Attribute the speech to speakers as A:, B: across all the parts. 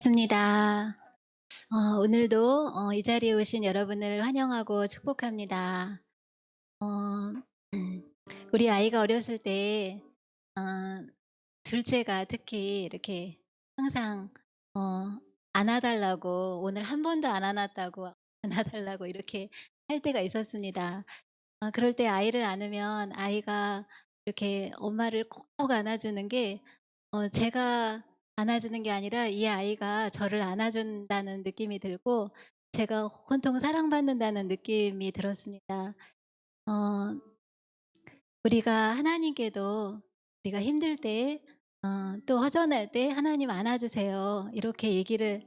A: 습니다. 오늘도 이 자리에 오신 여러분을 환영하고 축복합니다. 어 우리 아이가 어렸을 때 어 둘째가 특히 이렇게 항상 어 안아 달라고, 오늘 한 번도 안 안았다고 안아 달라고 이렇게 할 때가 있었습니다. 그럴 때 아이를 안으면 아이가 이렇게 엄마를 꼭 안아 주는 게, 제가 안아주는 게 아니라 이 아이가 저를 안아준다는 느낌이 들고, 제가 온통 사랑받는다는 느낌이 들었습니다. 어 우리가 하나님께도 우리가 힘들 때, 또 허전할 때 "하나님 안아 주세요." 이렇게 얘기를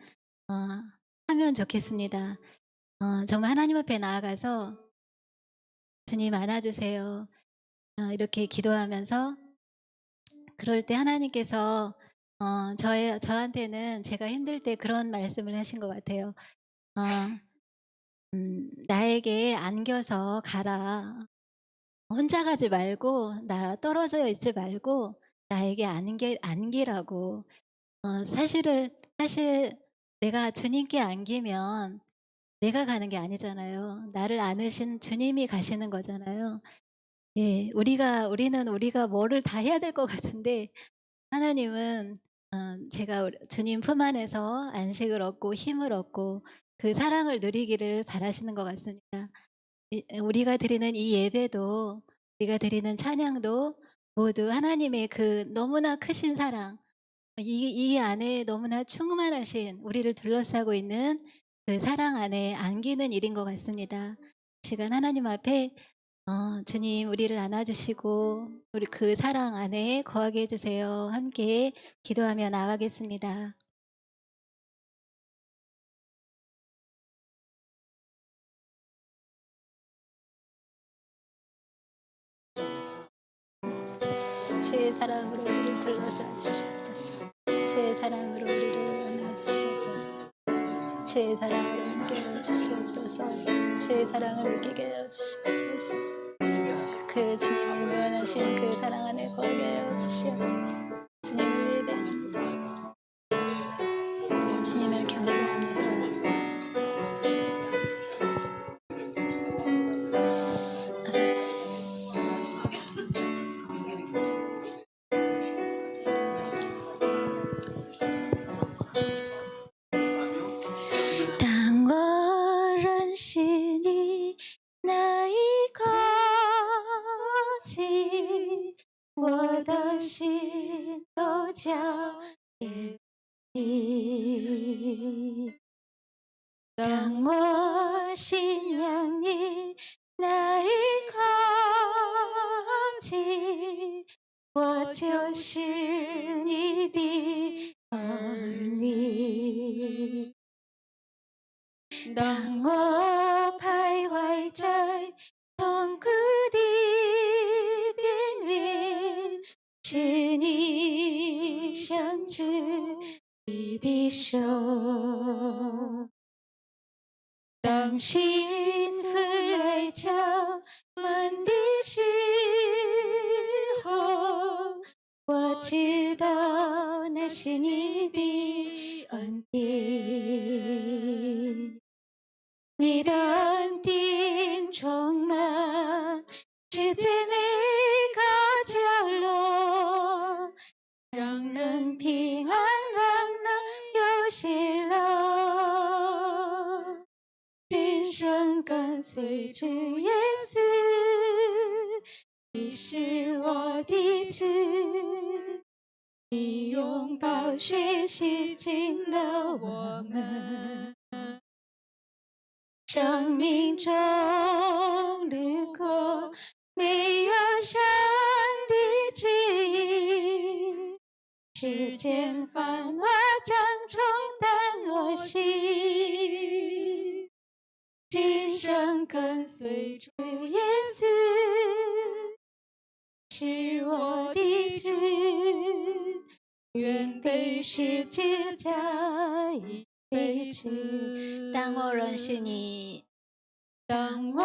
A: 어 하면 좋겠습니다. 정말 하나님 앞에 나아가서 "주님 안아 주세요." 이렇게 기도하면서, 그럴 때 하나님께서 저한테는 제가 힘들 때 그런 말씀을 하신 것 같아요. 어 "나에게 안겨서 가라. 혼자 가지 말고, 나 떨어져 있지 말고 나에게 안기라고." 사실 내가 주님께 안기면 내가 가는 게 아니잖아요. 나를 안으신 주님이 가시는 거잖아요. 예. 우리가 뭐를 다 해야 될 것 같은데, 하나님은 제가 주님 품 안에서 안식을 얻고 힘을 얻고 그 사랑을 누리기를 바라시는 것 같습니다. 우리가 드리는 이 예배도, 우리가 드리는 찬양도 모두 하나님의 그 너무나 크신 사랑, 이 안에 너무나 충만하신, 우리를 둘러싸고 있는 그 사랑 안에 안기는 일인 것 같습니다. 이 시간 하나님 앞에 주님 우리를 안아 주시고 우리 그 사랑 안에 거하게 해 주세요. 함께 기도하며 나가겠습니다. 주의 사랑으로 우리를 둘러싸 주시옵소서. 주의 사랑으로 우리를 안아 주시옵소서. 주의 사랑으로 함께하여 주시옵소서. 주의 사랑을 느끼게 하여 주시옵소서. 그 주님의 무한하신 그 사랑 안에 거하게 하여 주시옵소서. 주님을 예배합니다. 주님을 경배합니다. 아버지,当我认识你那一刻起，我的心都交给你。当我信仰你那一刻起，我就是你的儿女。当我徘徊在痛苦的边缘，是你伸出你的手。当幸福来敲门的时候，我知道那是你的恩典。你的恩典充满世界每个角落，让人平安，让人有喜乐。今生跟随主耶稣，你是我的主，你拥抱血洗净了我们。生命中如果没有神的指引，世间繁华将冲淡我心。今生跟随主耶稣，是我的主，愿被世界加以背刺。当我认识你，当我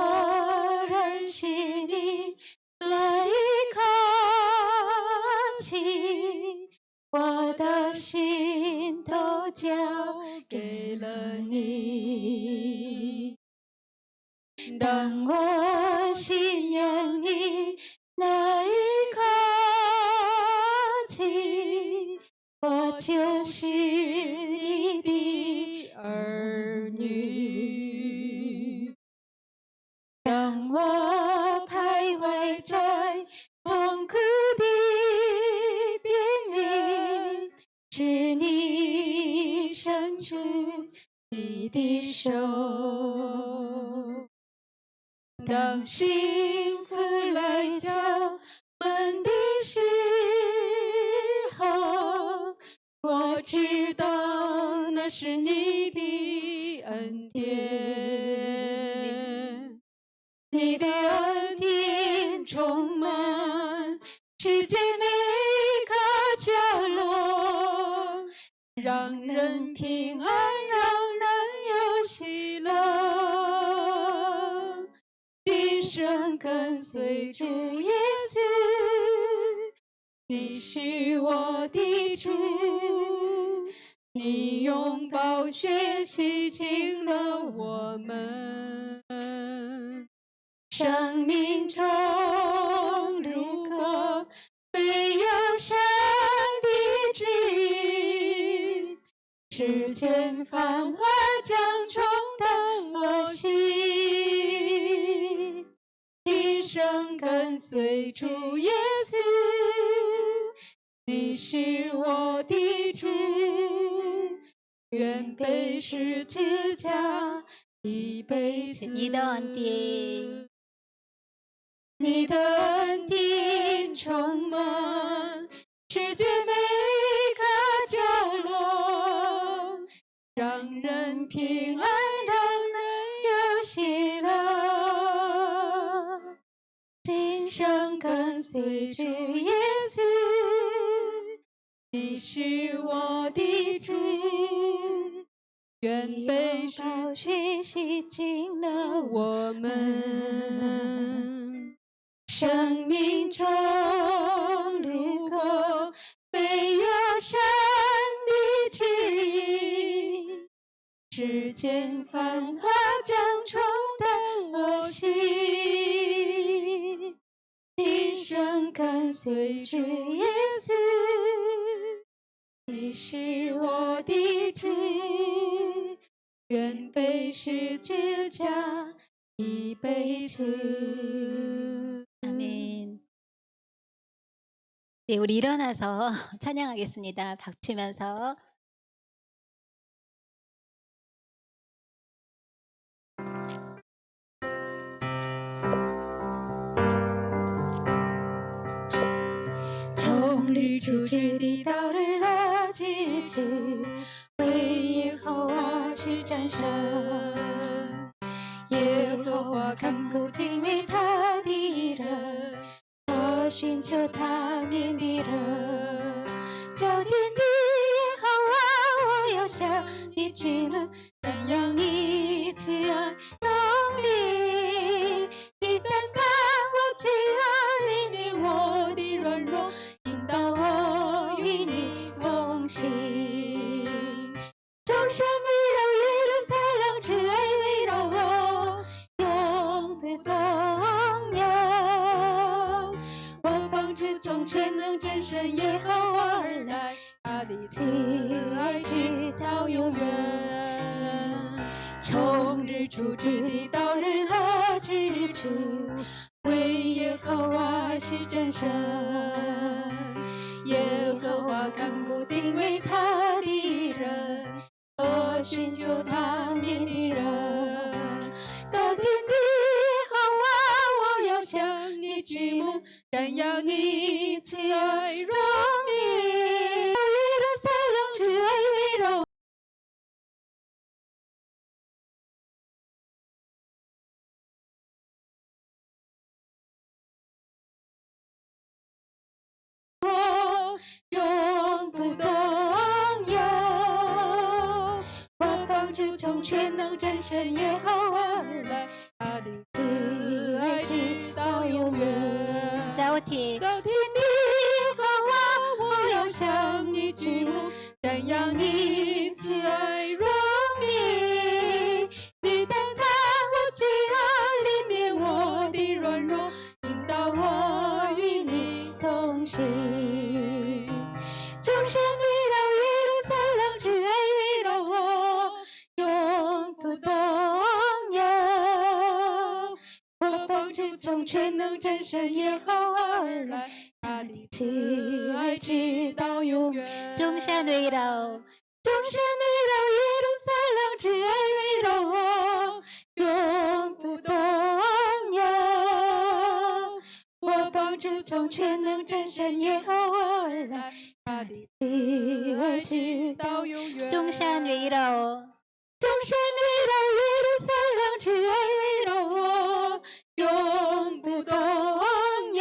A: 认识你那一刻起，
B: 我的心都交给了你。当我信仰你那一刻起，我就是你的儿女。当我徘徊在痛苦的边缘，是你伸出你的手。当幸福来敲门的时候，我知道那是你的恩典。你的恩典充满世界每个角落，让人平安，让人有喜乐。今生跟随主耶稣，你是我的主，你用宝血洗净了我们。生命中如果没有神的指引，世间繁华将冲淡我心。今生跟随主耶稣，你是我的主，愿被十字架一辈子。
A: 你的恩典，
B: 你的恩典充满世界每个角落，让人平安，让人有喜乐。今生跟随主耶稣，你是我的主，愿被宝血洗净了我们。生命中如果没有神的指引，世间繁华将冲淡我心。今生跟随主耶稣，你是我的主，愿被十字架一辈子。
A: 아멘. 네, 우리 일어나서 찬양하겠습니다. 박치면서.
B: 정리 주제의 달을 아지지 왜 여호와 실전선 여호와 강구精美他的人他寻求他面的人叫天地耶和华我要向你举目赞扬你慈爱荣美你担当我罪恶历练我的软弱引导我与你同行众神围绕耶路撒冷只爱围绕我永不动摇我帮助从全能真神耶和华而来他的慈爱直到永远从日出之地到日落之处为耶和华是真神耶和华看顾敬畏他的人和寻求他面的人造天地耶和华我要向你举目赞扬你慈爱荣美耶路撒冷只爱围绕我永不动摇我帮助从全能战胜耶和华而来他的慈爱直到永远
A: 짜오티.
B: 造天地耶和华我要向你扬你慈爱荣美。你单看我罪恶里面我的软弱，引导我与你同行。众神围绕耶路撒冷，只爱围绕我，永不动摇。我帮助从全能真神耶和华而来，他的慈爱直到永远。
A: 众山围绕，
B: 众山围绕耶路撒冷，只爱围绕我，永不动摇。我帮助从全能真神耶和华而来，他的慈爱直到永远。
A: 众山围绕，
B: 众山围绕耶路撒冷，只爱围绕我，永不动摇。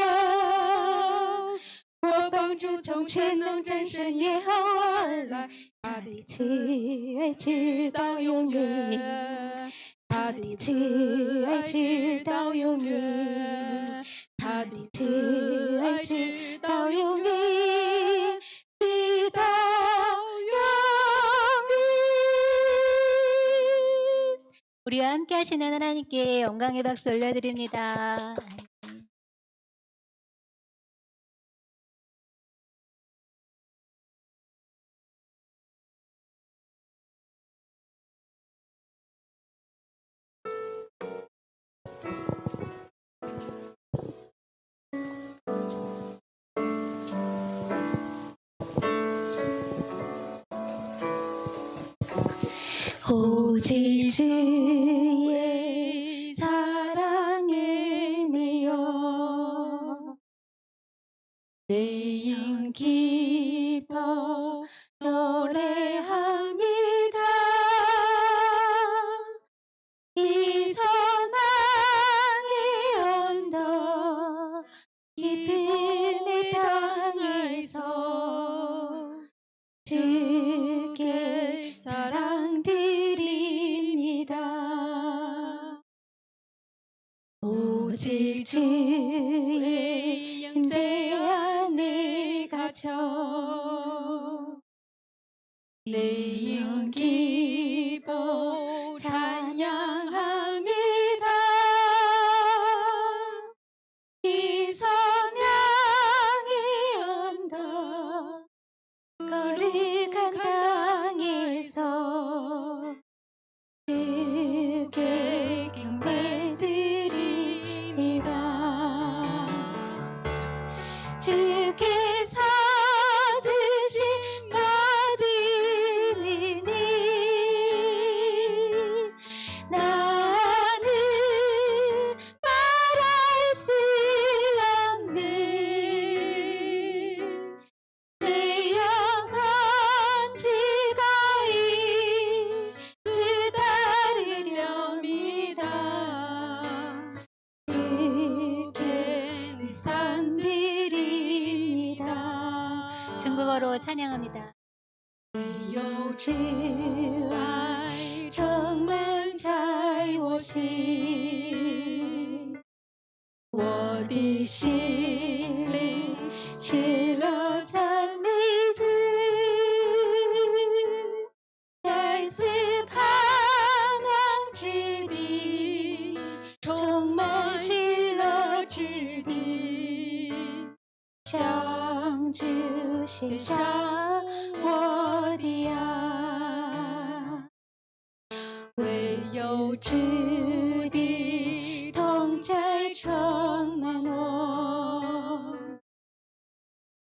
B: 我帮助从全能真神耶和华而来，他的慈爱直到永远，他的慈爱直到永远，他的慈爱直到永远，直到永远。
A: 우리와 함께 하시는 하나님께 영광의 박수 올려드립니다.
B: 오직 주의 사랑에 매여 내 영 기뻐 노래합니다. 이 소망의 언덕 기쁨의 땅에서 주께 사랑 드립니다. 오직 주의 영제 안에 갇혀 내 영 기뻐 찬양합니다. 이 성량의 언덕 거룩한 땅에서 주께 경배드립니다. 주께서 주신 모든 은혜 나는 말할 수 없네. 내 영혼 즐거이 주 따르렵니다. 주께 내 산 드립니다.
A: 중국어로 찬양합니다.
B: 唯有挚爱充满在我心，我的心灵失落赞美主，再次盼望之地，充满喜乐之地，向主献上我的爱，唯有主的同在充满我，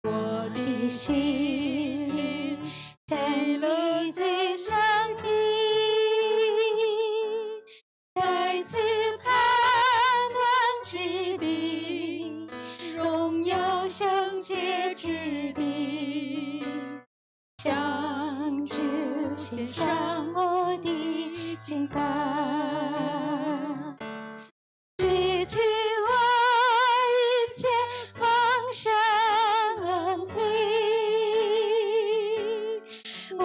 B: 我的心灵站立最上品，再次盼望之地，荣耀圣洁之地。向主献上我的敬拜，支持我一切丰盛恩惠，我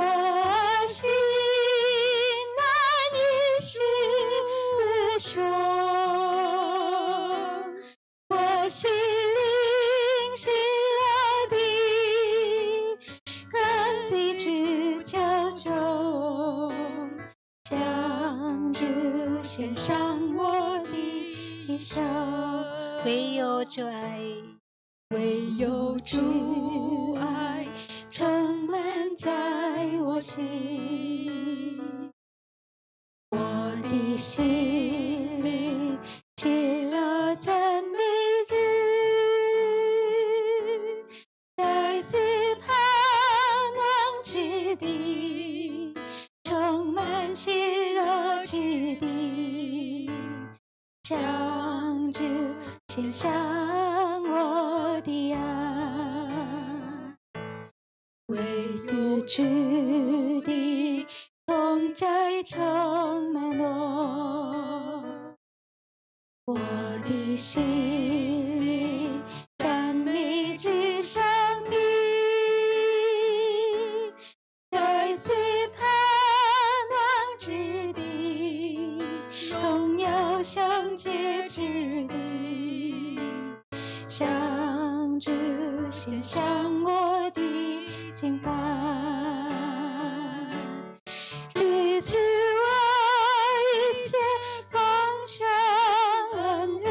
B: 心难以述说，我心灵喜乐地跟随主脚献上我的一生。
A: 唯有主爱，
B: 唯有主爱充满在我心，我的心里喜乐赞美主，在此盼望之地，充满喜乐之地，向主献上我的爱，唯独主的同在充满我的心里赞美主上帝，在此盼望之地，荣耀圣洁之地，向主献上我的敬拜，只赐我一切丰盛恩惠，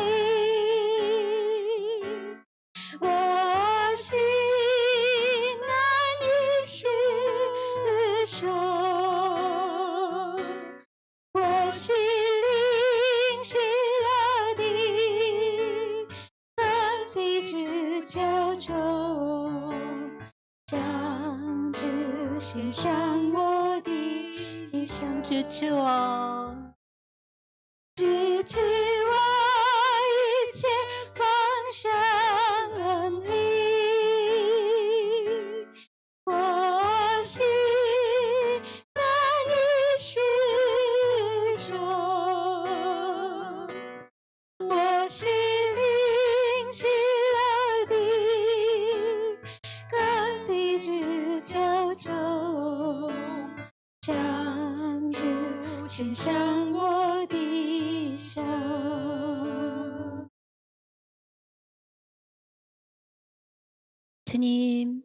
B: 我心难以叙说，我心灵喜乐地跟随主教中，向主献上我的一生，
A: 支持我，
B: 只赐我一切丰盛恩惠，我心难以叙说，我心灵喜乐地跟随主教中，向主献上我的一生。
A: 주님,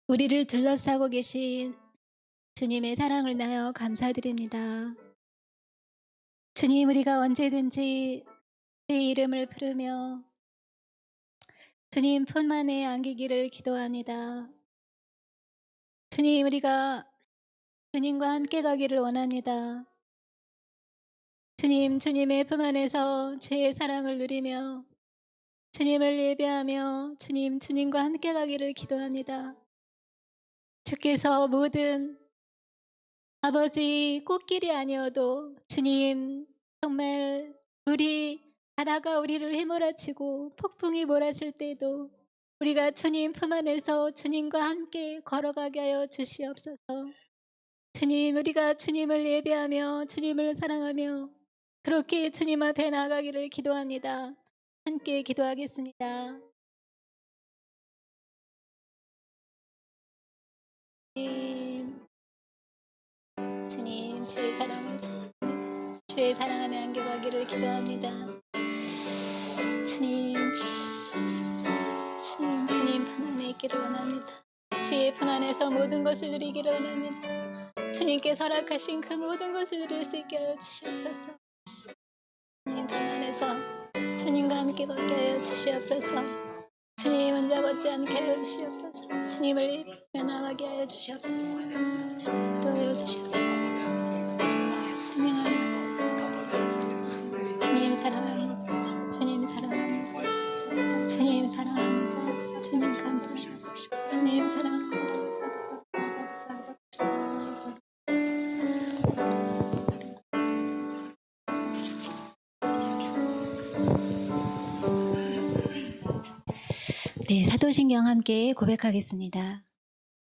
A: 우리를 둘러싸고 계신 주님의 사랑을 인하여 감사드립니다. 주님, 우리가 언제든지 주의 이름을 부르며 주님 품 안에 안기기를 기도합니다. 주님, 우리가 주님과 함께 가기를 원합니다. 주님, 주님의 품 안에서 주의 사랑을 누리며 주님을 예배하며 주님과 함께 가기를 기도합니다. 주께서 모든 아버지 꽃길이 아니어도 주님 정말 우리 바다가 우리를 휘몰아치고 폭풍이 몰아칠 때도 우리가 주님 품 안에서 주님과 함께 걸어가게 하여 주시옵소서. 주님, 우리가 주님을 예배하며 주님을 사랑하며 그렇게 주님 앞에 나가기를 기도합니다. 함께 기도하겠습니다. 주님, 주의 사랑을 전합니다. 주의 사랑 안에 안겨가기를 기도합니다. 주님 품 안에 있기를 원합니다. 주의 품 안에서 모든 것을 누리기를 원합니다. 주님께 허락하신 그 모든 것을 누릴 수 있게 하여 주시옵소서. 주님 품 안에서 주님과 함께 걷게 하여 주시옵소서. 주님 혼자 걷지 않게 하여 주시옵소서. 주님을 예배하며 나가게 하여 주시옵소서. 주님 인도하여 주시옵소서. 찬양합니다. 주님 사랑합니다. 주님 사랑합니다. 주님 사랑합니다. 주님 감사합니다. 주님 사랑합니다. 네, 사도신경 함께 고백하겠습니다.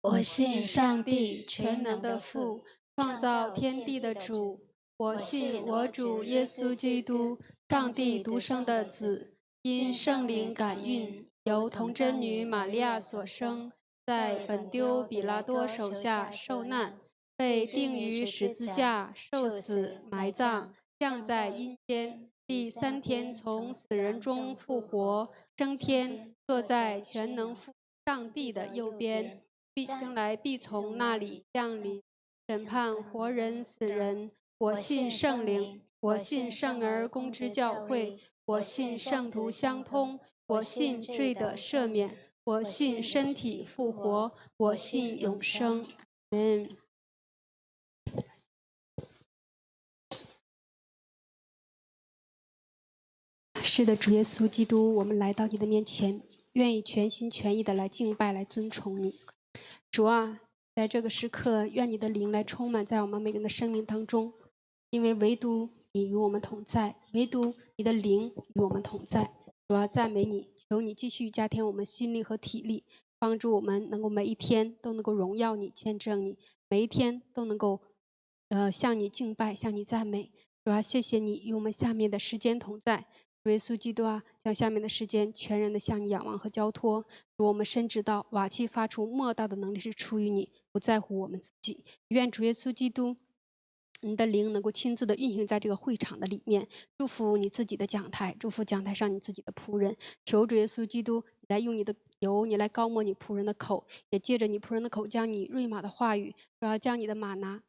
B: 我信上帝全能的父，创造天地的主。我信我主耶稣基督，上帝独生的子，因圣灵感孕，由童贞女玛利亚所生，在本丢比拉多手下受难，被钉于十字架，受死，埋葬，降在阴间。第3天从死人中复活，升天，坐在全能父上帝的右边。将来必从那里降临，审判活人死人。我信圣灵，我信圣而公之教会，我信圣徒相通，我信罪的赦免，我信身体复活，我信永生。嗯。是的，主耶稣基督，我们来到你的面前，愿意全心全意的来敬拜、来尊崇你。主啊，在这个时刻，愿你的灵来充满在我们每个人的生命当中，因为唯独你与我们同在，唯独你的灵与我们同在。主啊，赞美你，求你继续加添我们心力和体力，帮助我们能够每一天都能够荣耀你、见证你，每一天都能够向你敬拜、向你赞美。主啊，谢谢你与我们下面的时间同在。主耶稣基督啊，将下面的时间全然的向你仰望和交托。主，我们深知道瓦器发出莫大的能力是出于你，不在乎我们自己。愿主耶稣基督，你的灵能够亲自的运行在这个会场的里面，祝福你自己的讲台，祝福讲台上你自己的仆人。求主耶稣基督，你来用你的油，你来膏抹你仆人的口，也借着你仆人的口，将你瑞玛的话语，将你的玛拿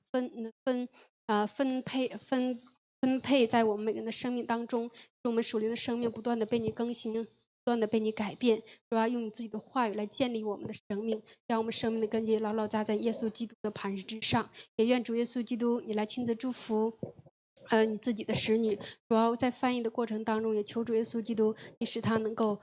B: 分配在我们每个人的生命当中，使我们属灵的生命不断的被你更新，不断的被你改变。主要用你自己的话语来建立我们的生命，让我们生命的根基牢牢扎在耶稣基督的磐石之上。也愿主耶稣基督，你来亲自祝福你自己的使女。主要在翻译的过程当中，也求主耶稣基督，你使他能够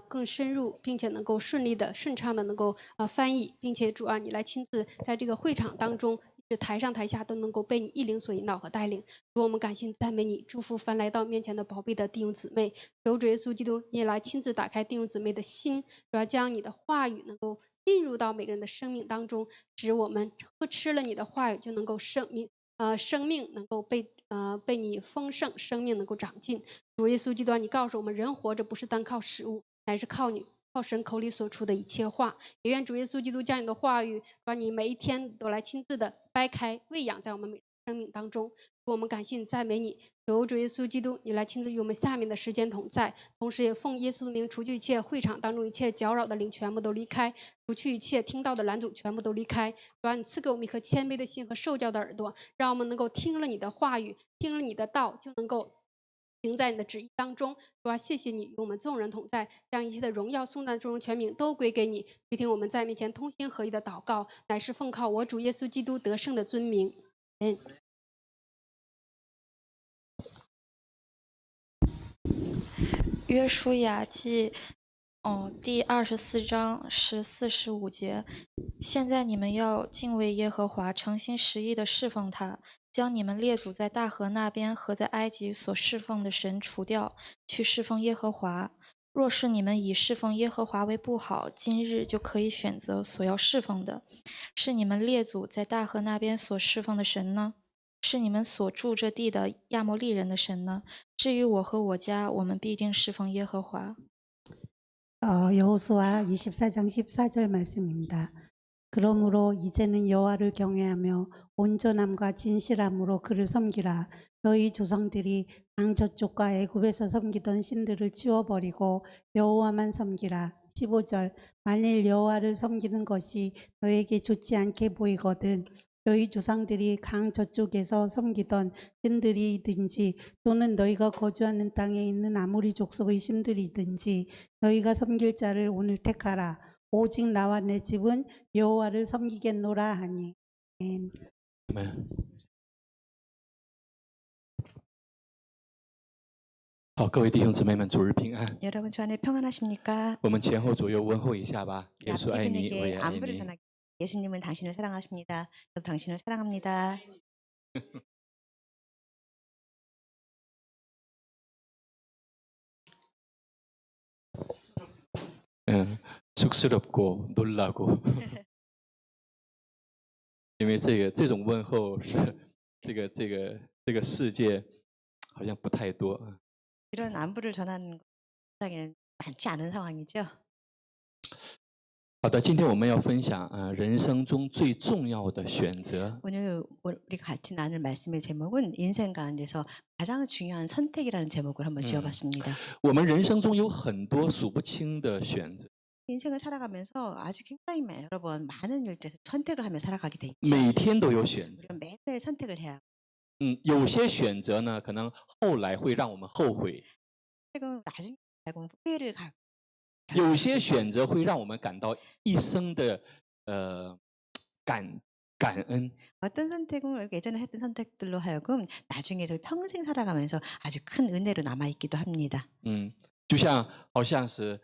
B: 更深入，并且能够顺利的、顺畅的能够翻译，并且主啊，你来亲自在这个会场当中，台上台下都能够被你一灵所引导和带领。主，我们感谢赞美你，祝福凡来到面前的宝贝的弟兄姊妹。求主耶稣基督，你也来亲自打开弟兄姊妹的心，主要将你的话语能够进入到每个人的生命当中，使我们喝吃了你的话语就能够生命能够被你丰盛，生命能够长进。主耶稣基督，你告诉我们，人活着不是单靠食物，乃是靠神口里所出的一切话。也愿主耶稣基督将你的话语，把你每一天都来亲自的掰开喂养在我们每生命当中。我们感谢赞美你，求主耶稣基督，你来亲自与我们下面的时间同在，同时也奉耶稣的名除去一切会场当中一切搅扰的灵全部都离开，除去一切听到的拦阻全部都离开。主啊，你赐给我们一颗谦卑的心和受教的耳朵，让我们能够听了你的话语，听了你的道，就能够行在你的旨意当中。主啊，谢谢你与我们众人同在，将一切的荣耀颂赞众人全名都归给你。聆听我们在面前同心合一的祷告，乃是奉靠我主耶稣基督得胜的尊名。
C: 约书亚记第24章14、15节，现在你们要敬畏耶和华，诚心实意的侍奉他，将你们列祖在大河那边和在埃及所侍奉的神除掉，去侍奉耶和华。若是你们以侍奉耶和华为不好，今日就可以选择所要侍奉的，是你们列祖在大河那边所侍奉的神呢？是你们所住这地的亚摩利人的神呢？至于我和我家，我们必定侍奉耶和华。
D: 여호수아 24장 14절 말씀입니다. 그러므로 이제는 여호와를 경외하며 온전함과 진실함으로 그를 섬기라. 너희 조상들이 강 저쪽과 애굽에서 섬기던 신들을 치워버리고 여호와만 섬기라. 15절 만일 여호와를 섬기는 것이 너에게 좋지 않게 보이거든 너희 조상들이 강 저쪽에서 섬기던 신들이든지 또는 너희가 거주하는 땅에 있는 아모리 족속의 신들이든지 너희가 섬길 자를 오늘 택하라. 오직 나와 내 집은 여호와를 섬기겠노라 하니.
E: 아멘. 好，各位弟兄姊妹们，主日平安。
F: 여러분 주 안에 평안하십니까?
E: 我们前后左右问候一下吧。耶稣爱你，我也
F: 남편에게
E: 爱
F: 안부를
E: 你。
F: 전하기. 예수님은 당신을 사랑하십니다. 저도 당신을 사랑합니다.
E: 쑥스럽고 놀라고 因为这种问候是这个世界好像不太多。
F: 이런 안부를 전하는 세상에는 많지 않은 상황이죠.
E: 好的，今天我们要分享人生中最重要的选择。
F: 오늘 우리가 같이 나눌 말씀의 제목은 인생 가운데서 가장 중요한 선택이라는 제목을 한번 지어봤습니다.
E: 我们人生中有很多数不清的选择，
F: 인생을 살아가면서 아주 굉장히 여러 번 많은 일들에서 선택을 하며 살아가게 돼 있죠.
E: 每天都有选择。
F: 우리가 매일매일 선택을 해야
E: 有些选择呢，可能后来会让我们后悔，
F: 선택은 나중에 알고 보면 후회를 가.
E: 有些选择会让我们感到一生的感恩。
F: 어떤 선택은 예전에 했던 선택들로 하여금 나중에도 평생 살아가면서 아주 큰 은혜로 남아 있기도 합니다.
E: 就像好像是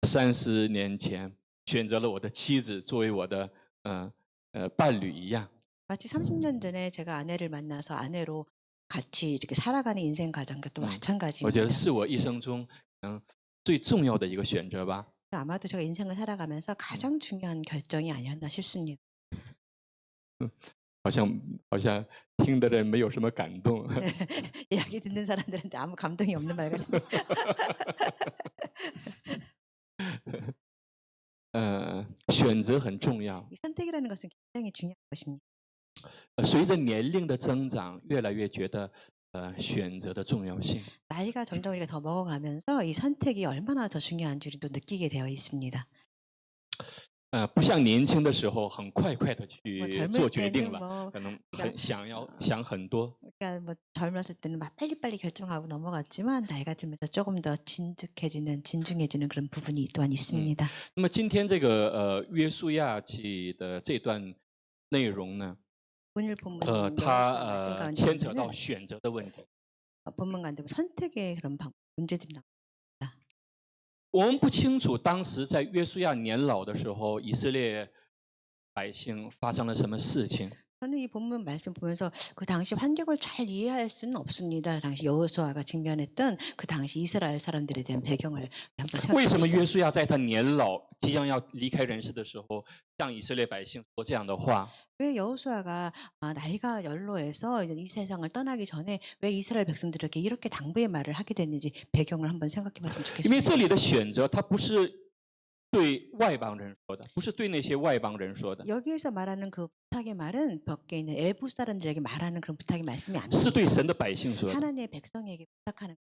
E: 30年前选择了我的妻子作为我的伴侣一样。
F: 마치 30년 전에 제가 아내를 만나서 아내로 같이 이렇게 살아가는 인생 과정과 또
E: 我觉得
F: 마찬가지입니다.
E: 是我一生中最重要的一个选择吧。
F: 아마도 제가 인생을 살아가면서 가장 중요한 결정이 아니었나 싶습니다.
E: 好像听的人没有什么感动。
F: 이야기 듣는 사람들한테 아무 감동이 없는 말 같은데.
E: 选择很重要。
F: 이 선택이라는 것은 굉장히 중요한 것입니다.
E: 随着年龄的增长，越来越觉得选择的重要性。
F: 나이가 점점 우리가 더 먹어가면서 이 선택이 얼마나 더 중요한지를 또 느끼게 되어 있습니다.
E: 不像年轻的时候很快的去
F: 젊을
E: 做决定
F: 때는
E: 了，
F: 뭐
E: 可能想很多。
F: 그러니까 뭐 젊었을 때는 막 빨리빨리 결정하고 넘어갔지만 나이가 들면서 조금 더 진중해지는 그런 부분이 또한 있습니다.
E: 那么今天这个约书亚记的这段内容呢，
F: 오늘 본문
E: 它牵扯到选择的问题。
F: 본문 가운데 선택의 그런 문제들이 나옵니다.
E: 我们不清楚当时在约书亚年老的时候，以色列百姓发生了什么事情。
F: 저는 이 본문 말씀 보면서 그 당시 환경을 잘 이해할 수는 없습니다. 당시 여호수아가 직면했던 그 당시 이스라엘 사람들에 대한 배경을 한번
E: 为什么
F: 생각해
E: 约书亚在他年老即将要离开人世的时候，向以色列百姓说这样的话？
F: 왜 여호수아가 나이가 연로해서 이 세상을 떠나기 전에 왜 이스라엘 백성들에게 이렇게 당부의 말을 하게 됐는지 배경을 한번 생각해 봤으면
E: 因为
F: 좋겠습니다.
E: 这里的选择，它不是对外邦人说的，不是对那些外邦人说的，
F: 여기에서 말하는 그 부탁의 말은 밖에 있는 외부 사람들에게 말하는 그런 부탁의 말씀이
E: 是
F: 아닙니다.
E: 对神的百姓说的。
F: 하나님의 백성에게 부탁하는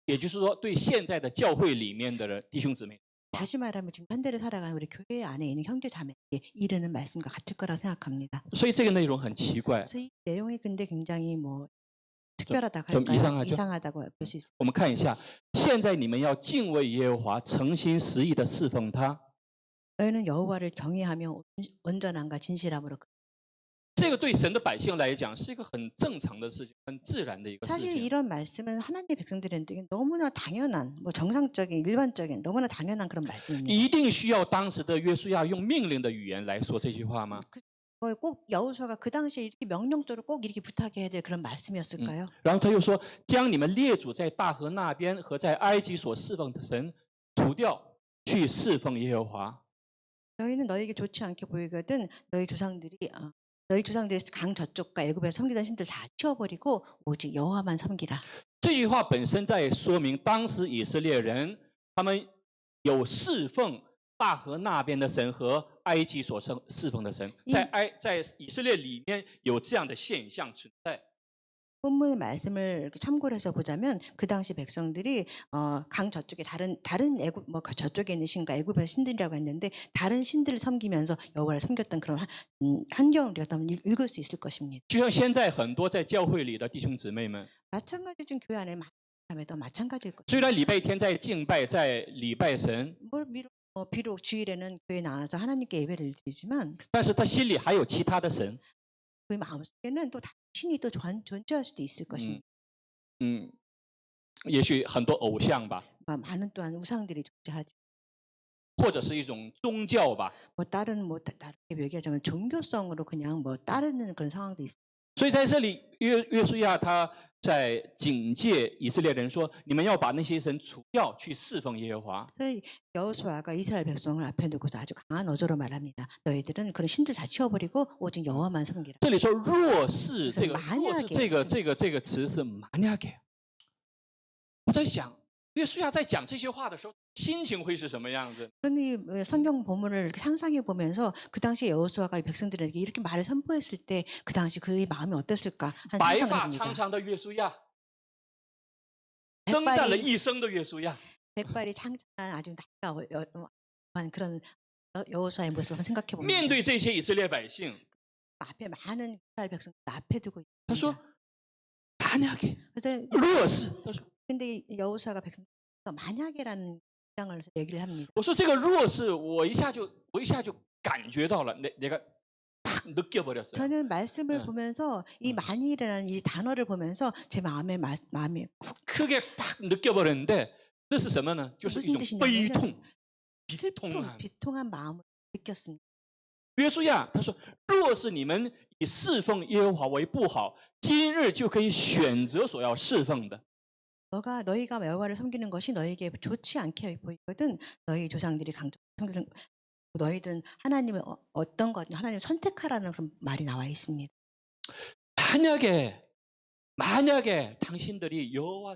E: 也就是说，对现在的教会里面的人弟兄姊妹，
F: 다시 말하면 지금 현대를 살아가는 우리 교회 안에 있는 형제 자매에게 이르는 말씀과 같을 거라 생각합니다.
E: 所以这个内容很奇怪。
F: 그래서 이 내용이 근데 굉장히 뭐 특별하다고
E: 좀
F: 할까요?
E: 이상하죠?
F: 이상하다고 볼 수 있어요.
E: 我们看一下，现在你们要敬畏耶和华，诚心实意的侍奉他。
F: 너희는 여호와를 경외하며 온전함과 진실함으로
E: 这个对神的百姓来讲是一个很正常的事情，很自然的一个事
F: 사실
E: 情。
F: 이런 말씀은 하나님의 백성들한테 너무나 당연한 뭐 정상적인 일반적인 너무나 당연한 그런 말씀입니다.
E: 一定需要当时的约书亚用命令的语言来说这句话吗？
F: 꼭 여호수아가 그 당시에 이렇게 명령적으로 꼭 이렇게 부탁해야 될 그런 말씀이었을까요?
E: 然后他又说，将你们列祖在大河那边和在埃及所侍奉的神除掉，去侍奉耶和华。
F: 너희는 너희에게 좋지 않게 보이거든 너희 조상들이 강 저쪽과 애굽에 섬기던 신들 다 치워버리고 오직 여호와만 섬기라.
E: 这句话本身在说明当时以色列人他们有侍奉大河那边的神和埃及所侍奉的神，在以色列里面有这样的现象存在。
F: 본문의 말씀을 이렇게 참고를 해서 보자면 그 당시 백성들이 강 저쪽에 다른 애굽 뭐 저쪽에 있는 신과 애굽의 신들이라고 했는데 다른 신들을 섬기면서 여호와를 섬겼던 그런 환경을 우리가 한번 읽을 수 있을 것입니다.
E: 就像现在很多在教会里的弟兄姊妹们，
F: 마찬가지 지금 교회 안에 많은 마찬가지일 것입니다.
E: 虽然礼拜天在敬拜，在礼拜神，
F: 비록 주일에는 교회 나와서 하나님께 예배를 드리지만
E: 但是他心里还有其他的神。
F: 그 마음속에는 또 다른 신이 또 존재할 수도 있을 것입니다.
E: 也许很多偶像吧，
F: 많은 또한 우상들이 존재하지.
E: 或者是一种宗教吧。
F: 다르게 얘기하자면 종교성으로 그냥 따르는 그런 상황도 있어요.
E: 所以在这里，约书亚他在警戒以色列人说：“你们要把那些神除掉，去侍奉耶和华。”
F: 그래서 여호수아가 이스라엘 백성을 앞에 두고서 아주 강한 어조로 말합니다. 너희들은 그런 신들 다 치워버리고 오직 여호와만 섬기라.
E: 这里说“若是”这个“
F: 是
E: 若是”这个词是만약에。我在想，约书亚在讲这些话的时候，心情会是什么样子？
F: 이 성경 본문을 이렇게 상상해 보면서 그 당시 여호수아가 백성들에게 이렇게 말을 선포했을 때 그 당시 그의 마음이 어땠을까 한
E: 白
F: 상상을
E: 发
F: 합니다.
E: 苍苍的约书亚，征战了一生的约书亚，
F: 백발이 창창한 아주 나이가 그런 여호수아의 모습을 한번 생각해
E: 面
F: 봅니다.
E: 对这些以色列百姓，
F: 앞에 많은 이스라엘 백성들 앞에 두고
E: 他说
F: 있습니다.
E: 만약에
F: 그래서
E: 若是他说
F: 근데 여호수아가 백성들 만약에라는 입장을 얘기를 합니다.
E: 我说这个若是我一下就感觉到了，내가 팍 느껴버렸어요.
F: 저는 말씀을
E: 네.
F: 보면서 이 만일이라는 이 단어를 보면서 제 마음이 쿡
E: 크게 팍 느껴버렸는데 那是什么呢？就是一
F: 무슨
E: 种
F: 뜻이냐면은
E: 悲痛、
F: 슬픔,
E: 비통함.
F: 비통한 마음을 느꼈습니다.
E: 约书亚他说：“若是你们以侍奉耶和华为不好，今日就可以选择所要侍奉的。
F: 너희가 여호와를 섬기는 것이 너희에게 좋지 않게 보이거든. 너희 조상들이 너희들은 하나님을 어떤 것 하나님을 선택하라는 그런 말이 나와 있습니다.
E: 만약에 당신들이 여호와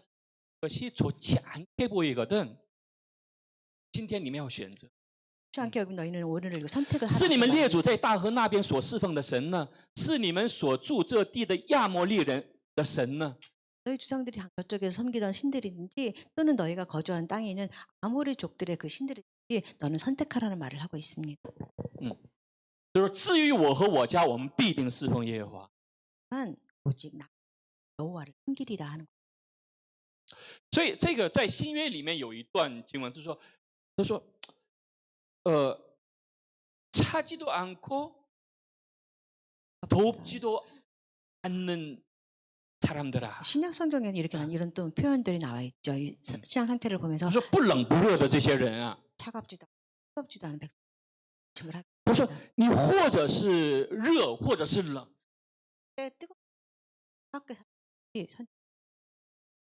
E: 것이 좋지 않게 보이거든, 今天你们要选择。
F: 좋지 않게 여기면 너희는 오늘을 이거 선택을
E: 是你们列
F: 하라.
E: 祖在大河那边所侍奉的神呢？是你们所住这地的亚摩利人的神呢？
F: 너희 주상들이 저쪽에서 섬기던 신들인지 또는 너희가 거주한 땅에 있는 아모리 족들의 그 신들인지 너는 선택하라는 말을 하고 있습니다.
E: 就是至于我和我家，我们必定侍奉耶和华。
F: 만 오직 나 여호와를 섬기리라 하는 것.
E: 所以这个在新约里面有一段经文，就是说，他说，차지도 않고 돕지도 않는 사람들아.
F: 신약 성경에는 이렇게 이런 또 표현들이 나와 있죠. 이 신약 상태를 보면서
E: 他说不冷不热的这些人啊，
F: 차갑지도 뜨겁지도 않은 백성을 하게
E: 他说
F: 됩니다.
E: 你或者是热，或者是冷，
F: 뜨겁게 살지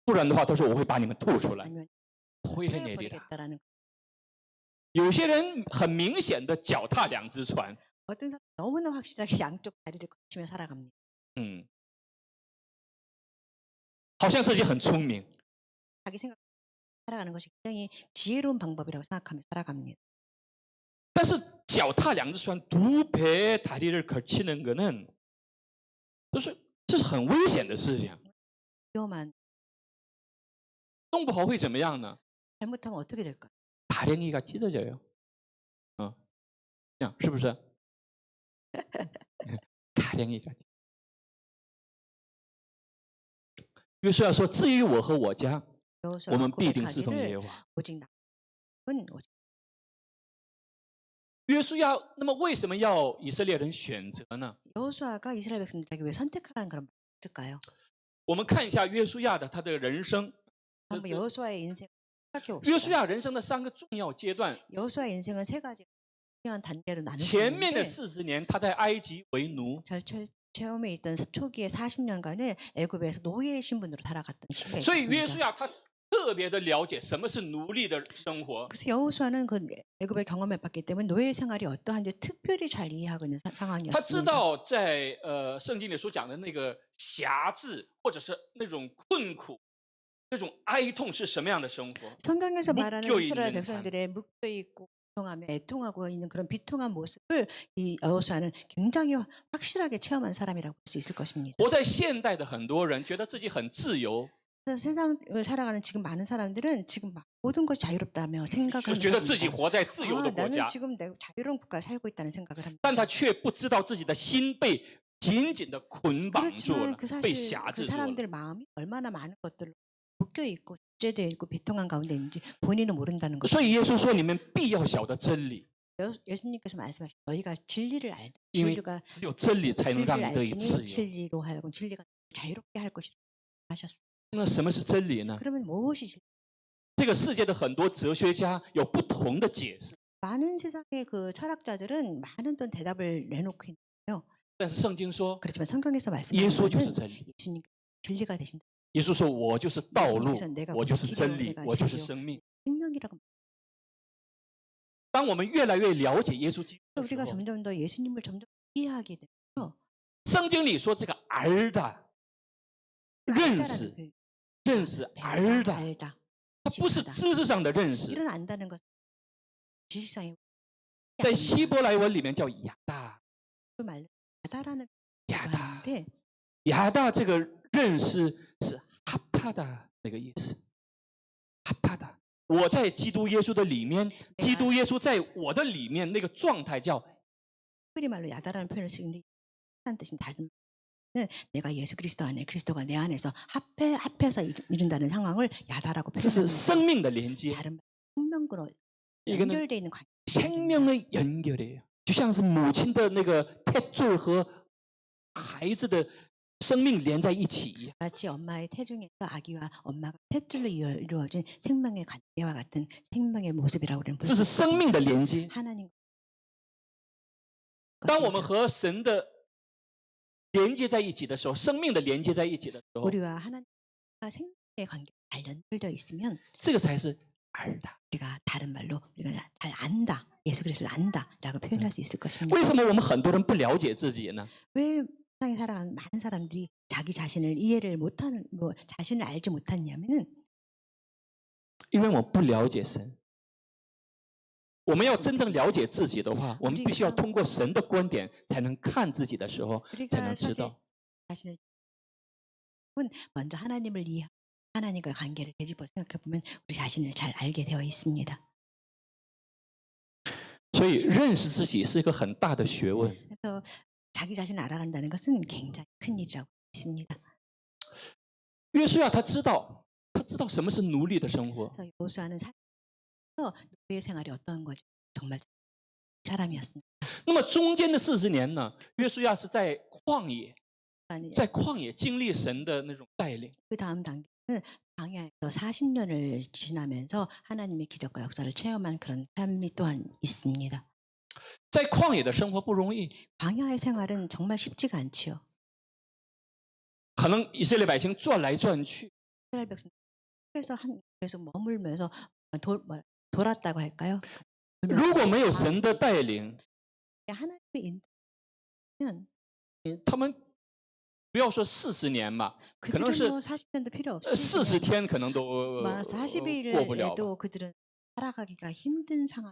E: 不然的话，他说我会把你们吐出来，
F: 아니면
E: 推黑你的。
F: 버리겠다라는
E: 有些人很明显的脚踏两只船，
F: 어떤 사람 너무나 확실하게 양쪽 다리를 거치며 살아갑니다.
E: 好像自己很聪明，
F: 자기 생각 살아가는 것이 굉장히 지혜로운 방법이라고 생각하며 살아갑니다.
E: 但是脚踏两只船，独排다리를 걸치는 거는， 这是很危险的事情，
F: 위험한
E: 弄不好会怎么样呢？
F: 잘못하면 어떻게 될까?
E: 다랭이가 찢어져요. 这样是不是？ 다랭이가. 约书亚说：“至于我和我家，我
F: 여호수아가
E: 们必定侍奉
F: 고백하기를
E: 耶和华。
F: 오직 나는 오직
E: 约书亚，那么为什么要以色列人选择呢？
F: 여호수아가 이스라엘 백성들에게 왜 선택하라는 그런 말이 있을까요?
E: 我们看一下约书亚的他的人生。
F: 한번 여호수아의 인생 생각해
E: 约书
F: 봅시다.
E: 亚人生的3个重要阶段，
F: 여호수아의 인생은 3가지 중요한 단계로 나눌 수
E: 前面的
F: 있는데
E: 40年他在埃及为奴，
F: 처음에 있던 초기의 40년간을 애굽에서 노예의 신분으로 살아갔던 시기가
E: 所以约
F: 있었습니다.
E: 书亚他特别的了解什么是奴隶的生活。
F: 그래서 여호수아는 그 애굽의 경험을 봤기 때문에 노예 생활이 어떠한지 특별히 잘 이해하고 있는
E: 他知
F: 상황이었습니다.
E: 道在圣经里所讲的那个辖制，或者是那种困苦、那种哀痛是什么样的生活？
F: 성경에서 말하는
E: 묶여
F: 이스라엘
E: 있는 삶.
F: 백성들의 묶여 있고 고통하며 애통하고 있는 그런 비통한 모습을 이 여호수아는 굉장히 확실하게 체험한 사람이라고 볼 수 있을 것입니다.
E: 活在现代的很多人觉得自己很自由，
F: 그래서 세상을 살아가는 지금 많은 사람들은 지금 막 모든 것이 자유롭다며 생각하는
E: 觉得自己
F: 사람입니다.
E: 活在自由的国
F: 나는
E: 家，
F: 지금 내가 자유로운 국가에 살고 있다는 생각을 합니다.
E: 但他却不知道自己的心被紧紧的捆绑住了
F: 그렇지만 그 ，
E: 被
F: 사실
E: 辖
F: 그
E: 制住了。
F: 사람들 마음이 얼마나 많은 것들로 묶여 있고 죄되어 있고 비통한 가운데 있는지 본인은 모른다는 거죠.
E: 所以耶稣说：“你们必要晓得真理，
F: 예수님께서 말씀하신 너희가 진리를 알다.
E: 因为
F: 진리가
E: 只有真理才能让
F: 진리를
E: 你得以自
F: 알지니
E: 由。
F: 진리로 하여금 진리가 자유롭게 할 것이라 하셨어요.
E: 那什么是真理呢？
F: 그러면 무엇이 진리?
E: 这个世界的很多哲学家有不同的解释，
F: 많은 세상의 그 철학자들은 많은 또 대답을 내놓고 있는데요.
E: 但是圣经说，
F: 그렇지만 성경에서
E: 耶
F: 말씀하는
E: 稣就是
F: 것은
E: 真理。
F: 예수님 진리가 되신다.
E: 耶稣说：“我就是道路，
F: 예수님께서 내가
E: 我就是真
F: 길이요,
E: 理，
F: 내가
E: 我就是
F: 진리요,
E: 生命。
F: 생명이라고.
E: 当我们越来越了解耶稣基督的时
F: 우리가
E: 候，
F: 점점 더 예수님을 점점 이해하게 되면서
E: 圣经里说这个儿的认识，
F: 알다라는
E: 认识
F: 표현,
E: 儿的，
F: 알다.
E: 它不是
F: 지식하다.
E: 知识上的认识，
F: 이런 안다는 것은 지식상의
E: 在希伯来文里面叫亚大。
F: 말 야다라는
E: 亚大，
F: 말인데
E: 亚大这个认识是哈帕的那个意思，哈帕的。我在基督耶稣的里面，基督耶稣在我的里面，那个状态叫
F: 특별히 말로 야다라는 표현을 쓰는데 합하는 뜻인 다른 말은 내가 예수 그리스도 안에 그리스도가 내 안에서 합해서 이룬다는 상황을 야다라고
E: 这是
F: 표현합니다.
E: 生命的连接，
F: 다른 말 생명으로
E: 이거는
F: 연결되어 있는 관계.
E: 생명의 연결이에요. 就像是母亲的那个태줄和孩子的生命连在一起一样。
F: 마치 엄마의 태중에서 아기와 엄마가 탯줄로 이루어진 생명의 관계와 같은 생명의 모습이라고 그러는
E: 这是生命的连接。
F: 하나님.
E: 当我们和神的连接在一起的时候，生命的连接在一起的时候，
F: 우리와 하나님과 생명의 관계가 잘 연결되어 있으면
E: 这个才是儿的。
F: 우리가 다른 말로 우리가 잘 안다, 예수 그리스도를 안다라고 표현할 수 있을 것입니다.
E: 为什么我们很多人不了解自己呢？
F: 왜 세상에 살아가는 많은 사람들이 자기 자신을 이해를 못하는, 자신을 알지 못하냐면은
E: 因为我不了解神。我们要真正了解自己的话，我们必须要通过神的观点才能看自己的时候，才
F: 우리가
E: 能知
F: 사실
E: 道。
F: 자신을 먼저 하나님을 이해, 하나님과의 관계를 되짚어 생각해 보면 우리 자신을 잘 알게 되어 있습니다.
E: 所以认识自己是一个很大的学问。
F: 그래서 자기 자신을 알아간다는 것은 굉장히 큰 일이라고 있습니다.
E: 约书亚他知道什么是奴隶的生活。
F: 그래서 여호수아는 노예 생활이 어떤 건지 정말 사람이었습니다.
E: 那么中间的40年呢，约书亚是在旷野， 在旷野经历神的那种带领。
F: 그 다음 단계는 광야에서 40년을 지나면서 하나님의 기적과 역사를 체험한 그런 삶이 또한 있습니다.
E: 在旷野的生活不容易，
F: 광야의 생활은 정말 쉽지가 않지요.
E: 可能以色列百姓转来转去，
F: 이스라엘 백성에서 계속 머물면서 돌았다고 할까요?
E: 如果没有神的带领，
F: 하나님의 인도면
E: 他们不要说40年吧，可能
F: 그들은
E: 是
F: 뭐 40년도 필요 없이
E: 40天可能都 过不了吧。
F: 40일에도 그들은 살아가기가 힘든 상황.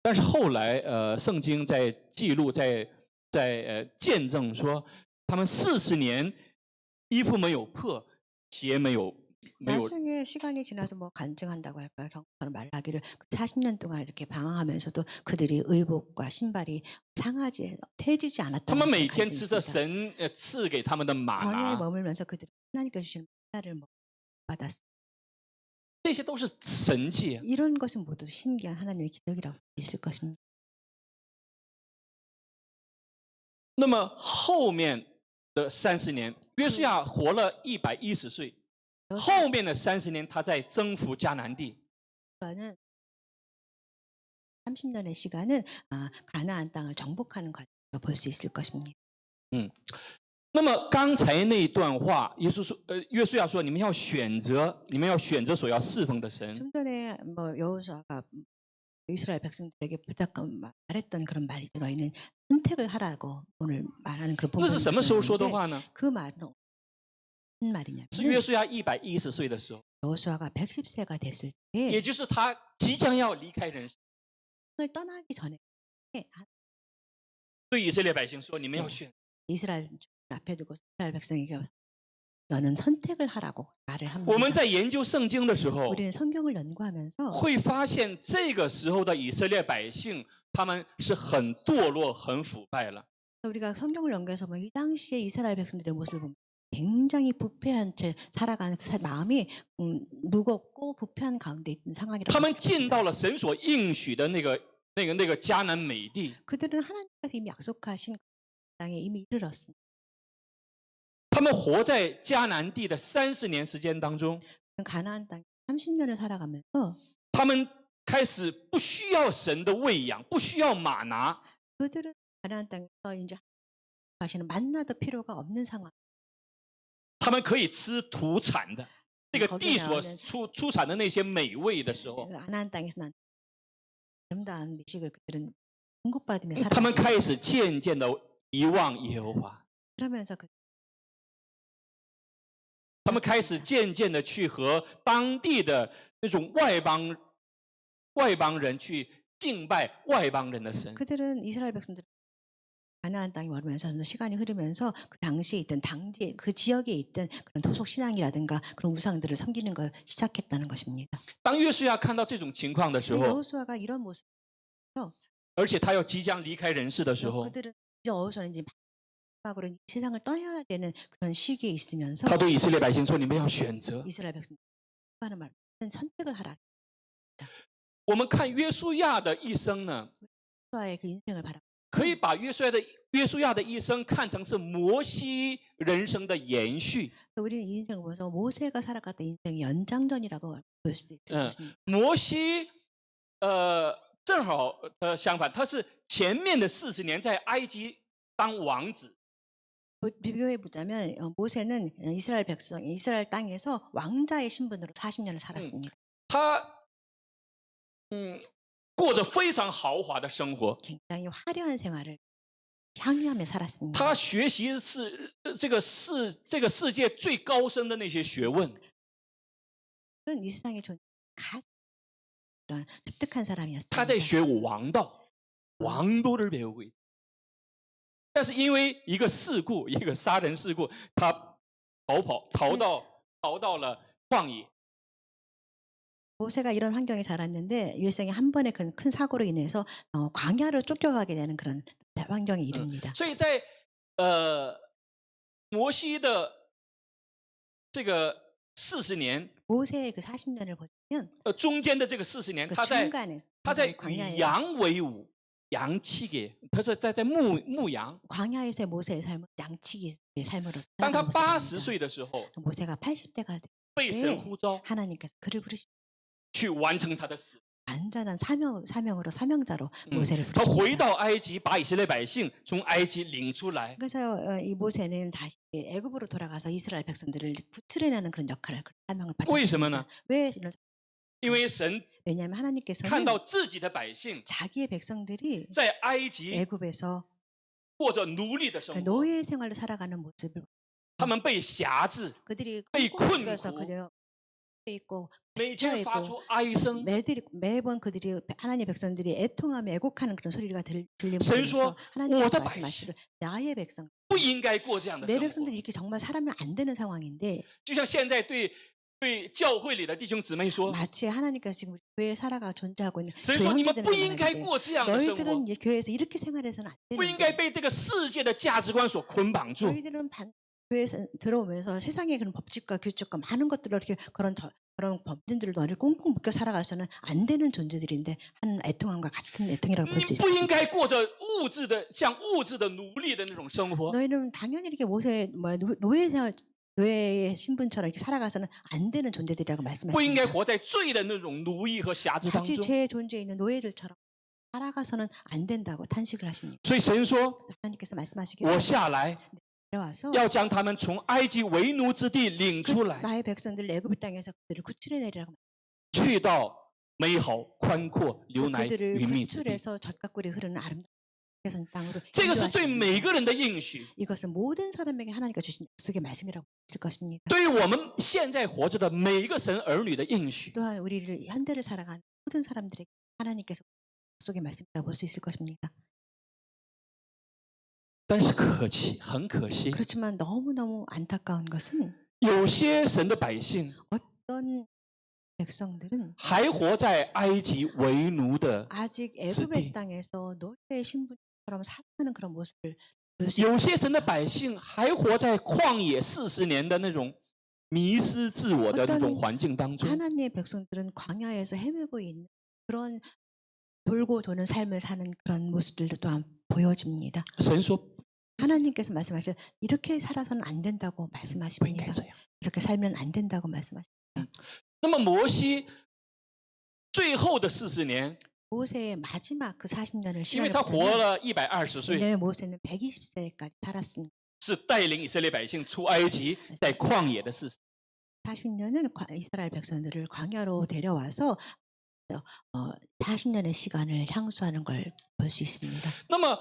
E: 但是后来，圣经在记录，在见证说，他们40年衣服没有破，鞋没有
F: 나중에 시간이 지나서 뭐 간증한다고 할까요? 경험처럼 말하기를 40년 동안 이렇게 방황하면서도 그들이 의복과 신발이 상하지 태지지
E: 他
F: 않았다고
E: 们每天吃着
F: 간증했습니다.
E: 神赐给他们的玛
F: 광야에
E: 拿，
F: 머물면서 그들이 하나님께서 주시는 만나를 받았습니다.
E: 这些都是神迹。
F: 이런 것은 모두 신기한 하나님의 기적이라고 볼 수 있을 것입니다.
E: 那么后面的30年，约书亚活了110岁，后面的30年他在征服迦南地。
F: 여호수아는 30년의 시간은 가나안 땅을 정복하는 과정으로 볼 수 있을 것입니다.
E: 那么刚才那一段话，约书亚说：“你们要选择所要侍奉的神。
F: 좀 전에 뭐 여호수아가 이스라엘 백성들에게 말했던 그런 말이죠. 너희는 선택을 하라고 오늘 말하는 그런
E: 那是什么时候说的
F: 본문인데
E: 话呢？
F: 그 말은 무슨 말이냐면
E: 是约书亚110岁的时候，
F: 여호수아가 110세가 됐을
E: 也
F: 때
E: 就是他即将要离开人世，
F: 을 떠나기 전에
E: 对以色列百姓说：你们要选。
F: 이스라엘 앞에 두고 이스라엘 백성에게 너는 선택을 하라고 말을
E: 我们
F: 합니다.
E: 在研究圣经的时候，
F: 우리는 성경을 연구하면서
E: 会发现这个时候的以色列百姓，他们是很堕落、很腐败了。
F: 우리가 성경을 연구해서 뭐 이 당시에 이스라엘 백성들의 모습을 보면 굉장히 부패한 채 살아가는 그 마음이 무겁고 부패한 가운데 있는 상황이라고
E: 他们
F: 볼 수
E: 进
F: 있습니다.
E: 到了神所应许的那个迦南美地，
F: 그들은 하나님께서 이미 약속하신 땅에 이미 이르렀습니다.
E: 他们活在迦南地的30年时间当中，
F: 가나안 땅에 30년을 살아가면서
E: 他们开始不需要神的喂养，不需要玛拿，
F: 그들은 가나안 땅에서 이제 하시는 만나도 필요가 없는 상황.
E: 他们可以吃土产的这个
F: 거기에
E: 地所
F: 나오는
E: 出产的那些美味的时候，
F: 가나안 땅에서 난 아름다운 미식을 그들은 공급받으며
E: 他们
F: 살아가죠.
E: 开始渐渐的遗忘耶和华，
F: 그러면서
E: 他们开始渐渐的去和当地的那种外邦人去敬拜外邦人的神。
F: 그들은 이스라엘 백성들 가나안 땅에 머물면서 시간이 흐르면서 그 당시에 있던 당지 그 지역에 있던 그런 토속 신앙이라든가 그런 우상들을 섬기는 걸 시작했다는 것입니다.
E: 当约书亚看到这种情况的时
F: 근데
E: 候，
F: 여호수아가 이런 모습
E: 而且他要即将离开人世的时候，
F: 그들은 이제 어디서는 이제 마지막으로 이 세상을 떠나야 되는 그런 시기에 있으면서
E: 他对以色列百姓说：“你们要选择。
F: 이스라엘 백성 하는 말 선택을 하라.
E: 我们看约书亚的一生呢，
F: 수아의 그 인생을 바라.
E: 可以把约书亚的一生看成是摩西人生的延续。
F: 우리는 이 인생을 보면서 모세가 살아갔던 인생의 연장전이라고 볼 수도 있을 것입니다.
E: 摩西，正好相反，他是前面的40年在埃及当王子，
F: 비교해 보자면 모세는 이스라엘 백성, 이스라엘 땅에서 왕자의 신분으로 40년을 살았습니다.
E: 他过着非常豪华的生活。
F: 굉장히 화려한 생활을 향유하며 살았습니다.
E: 他学习是这个世界最高深的那些学问。
F: 이 세상에 존재하는 가장 습득한 사람이었습니다.
E: 他在学王道，王도를 배우고 있다。 但是因为一个事故，一个杀人事故，他逃到了旷野。
F: 모세가 이런 환경에 자랐는데 일생에 한 번의 큰 사고로 인해서 광야로 쫓겨가게 되는 그런 환경에 이릅니다.
E: 所以在摩西的这个40年，
F: 모세의 그 40년을 보면
E: 中间的这个40年，
F: 그
E: 他在
F: 중간에
E: 与
F: 광야에
E: 羊为伍，羊七给，他是在牧羊。
F: 광야에서의 모세의 삶은 양치기의 삶으로
E: 当他
F: 살아가는
E: 80
F: 모습입니다.
E: 岁的时候，
F: 모세가 80대가
E: 被神呼召
F: 하나님께서 그를 부르시
E: 去完成他的死。
F: 완전한 사명으로 사명자로 모세를
E: 他回
F: 부르십니다.
E: 到埃及，把以色列百姓从埃及领出来。
F: 그래서 이 모세는 다시 애굽으로 돌아가서 이스라엘 백성들을 구출해내는 그런 역할을 그런 사명을
E: 为什么呢？
F: 받았습니다. 왜 이런
E: 因为神
F: 왜냐하면
E: 看
F: 하나님께서는
E: 到自己的百姓
F: 자기의 백성들이
E: 在埃及
F: 애굽에서
E: 过着奴隶的生活，
F: 노예 생활로 살아가는 모습을
E: 他们被辖制，
F: 그들이
E: 被困
F: 서
E: 苦，
F: 그저 있고
E: 每天发出哀声。
F: 매번 그들이 하나님의 백성들이 애통하며 애곡하는 그런 소리가 들리면서
E: 神说：“我
F: 하나님께서
E: 的百姓
F: 말씀하시기를 나의 백성
E: 不应该过这样的
F: 내
E: 生活。
F: 백성들이 이렇게 정말 살아면 안 되는 상황인데
E: 就像现在对教会里的弟兄姊妹说，
F: 마치 하나님께서 지금 우리 교회에 살아가 존재하고 있는
E: 神说你们
F: 교회
E: 不应该
F: 형제들에게
E: 过这样的生活，
F: 너희들은 이 교회에서 이렇게 생활해서는 안
E: 不应该
F: 되는데
E: 被这个世界的价值观所捆绑住。
F: 너희들은 교회에 들어오면서 세상의 그런 법칙과 규칙과 많은 것들을 이렇게 그런 법진들을 너를 꽁꽁 묶여 살아가서는 안 되는 존재들인데 한 애통함과 같은 애통이라고 볼
E: 你
F: 수
E: 不应
F: 있습니다.
E: 该过着像物质的奴隶的那种生活。
F: 너희는 당연히 이렇게 노예의 신분처럼 이렇게 살아가서는 안 되는 존재들이라고
E: 不应该
F: 말씀하십니다.
E: 活在罪的那种奴役和辖制当
F: 같이
E: 中。
F: 제 존재에 있는 노예들처럼 살아가서는 안 된다고 탄식을 하십니다.
E: 所以神说
F: 하나님께서 말씀하시기를
E: 我下来
F: 내려와서
E: 要将他们从埃及为奴之地领出来，
F: 나의 백성들 애굽 땅에서 그들을 구출해내리라고
E: 去到美好宽阔流奶
F: 그들을
E: 与蜜之地。
F: 구출해서 젖과 꿀이 흐르는 아름다운 개선 땅으로
E: 这个是对
F: 인도하시는
E: 每个人的应许，
F: 이것은 모든 사람에게 하나님께서 주신 약속의 말씀이라고 있을 것입니다.
E: 对于我们现在活着的每一个神儿女的应许。
F: 또한 우리를 현대를 살아가는 모든 사람들에게 하나님께서 약속의 말씀이라고 볼 수 있을 것입니다.
E: 但是很可惜，
F: 그렇지만 너무너무 안타까운 것은
E: 有些神的百姓
F: 어떤 백성들은
E: 还活在埃及为奴的，
F: 아직
E: 네.
F: 애굽의 땅에서 노예의 신분처럼 살아가는 그런 모습을 볼 수
E: 有些神的百姓还活在旷野40年的那种迷失自我的那种环境当中。
F: 하나님의 백성들은 광야에서 헤매고 있는 그런 돌고 도는 삶을 사는 그런 모습들도 또한 보여집니다.
E: 神说
F: 하나님께서 말씀하셔 이렇게 살아서는 안 된다고
E: 不应该
F: 말씀하십니다.
E: 这样。
F: 이렇게 살면 안 된다고 말씀하십니다.
E: 那么摩西最后的40年，
F: 모세의 마지막 그 40년을
E: 因为他
F: 시간을
E: 活了120岁，
F: 왜냐하면 모세는 120세까지 살았습니다.
E: 是带领以色列百姓出埃及，在旷野的40。
F: 40년은 이스라엘 백성들을 광야로 데려와서 40년의 시간을 향수하는 걸 볼 수 있습니다.
E: 那么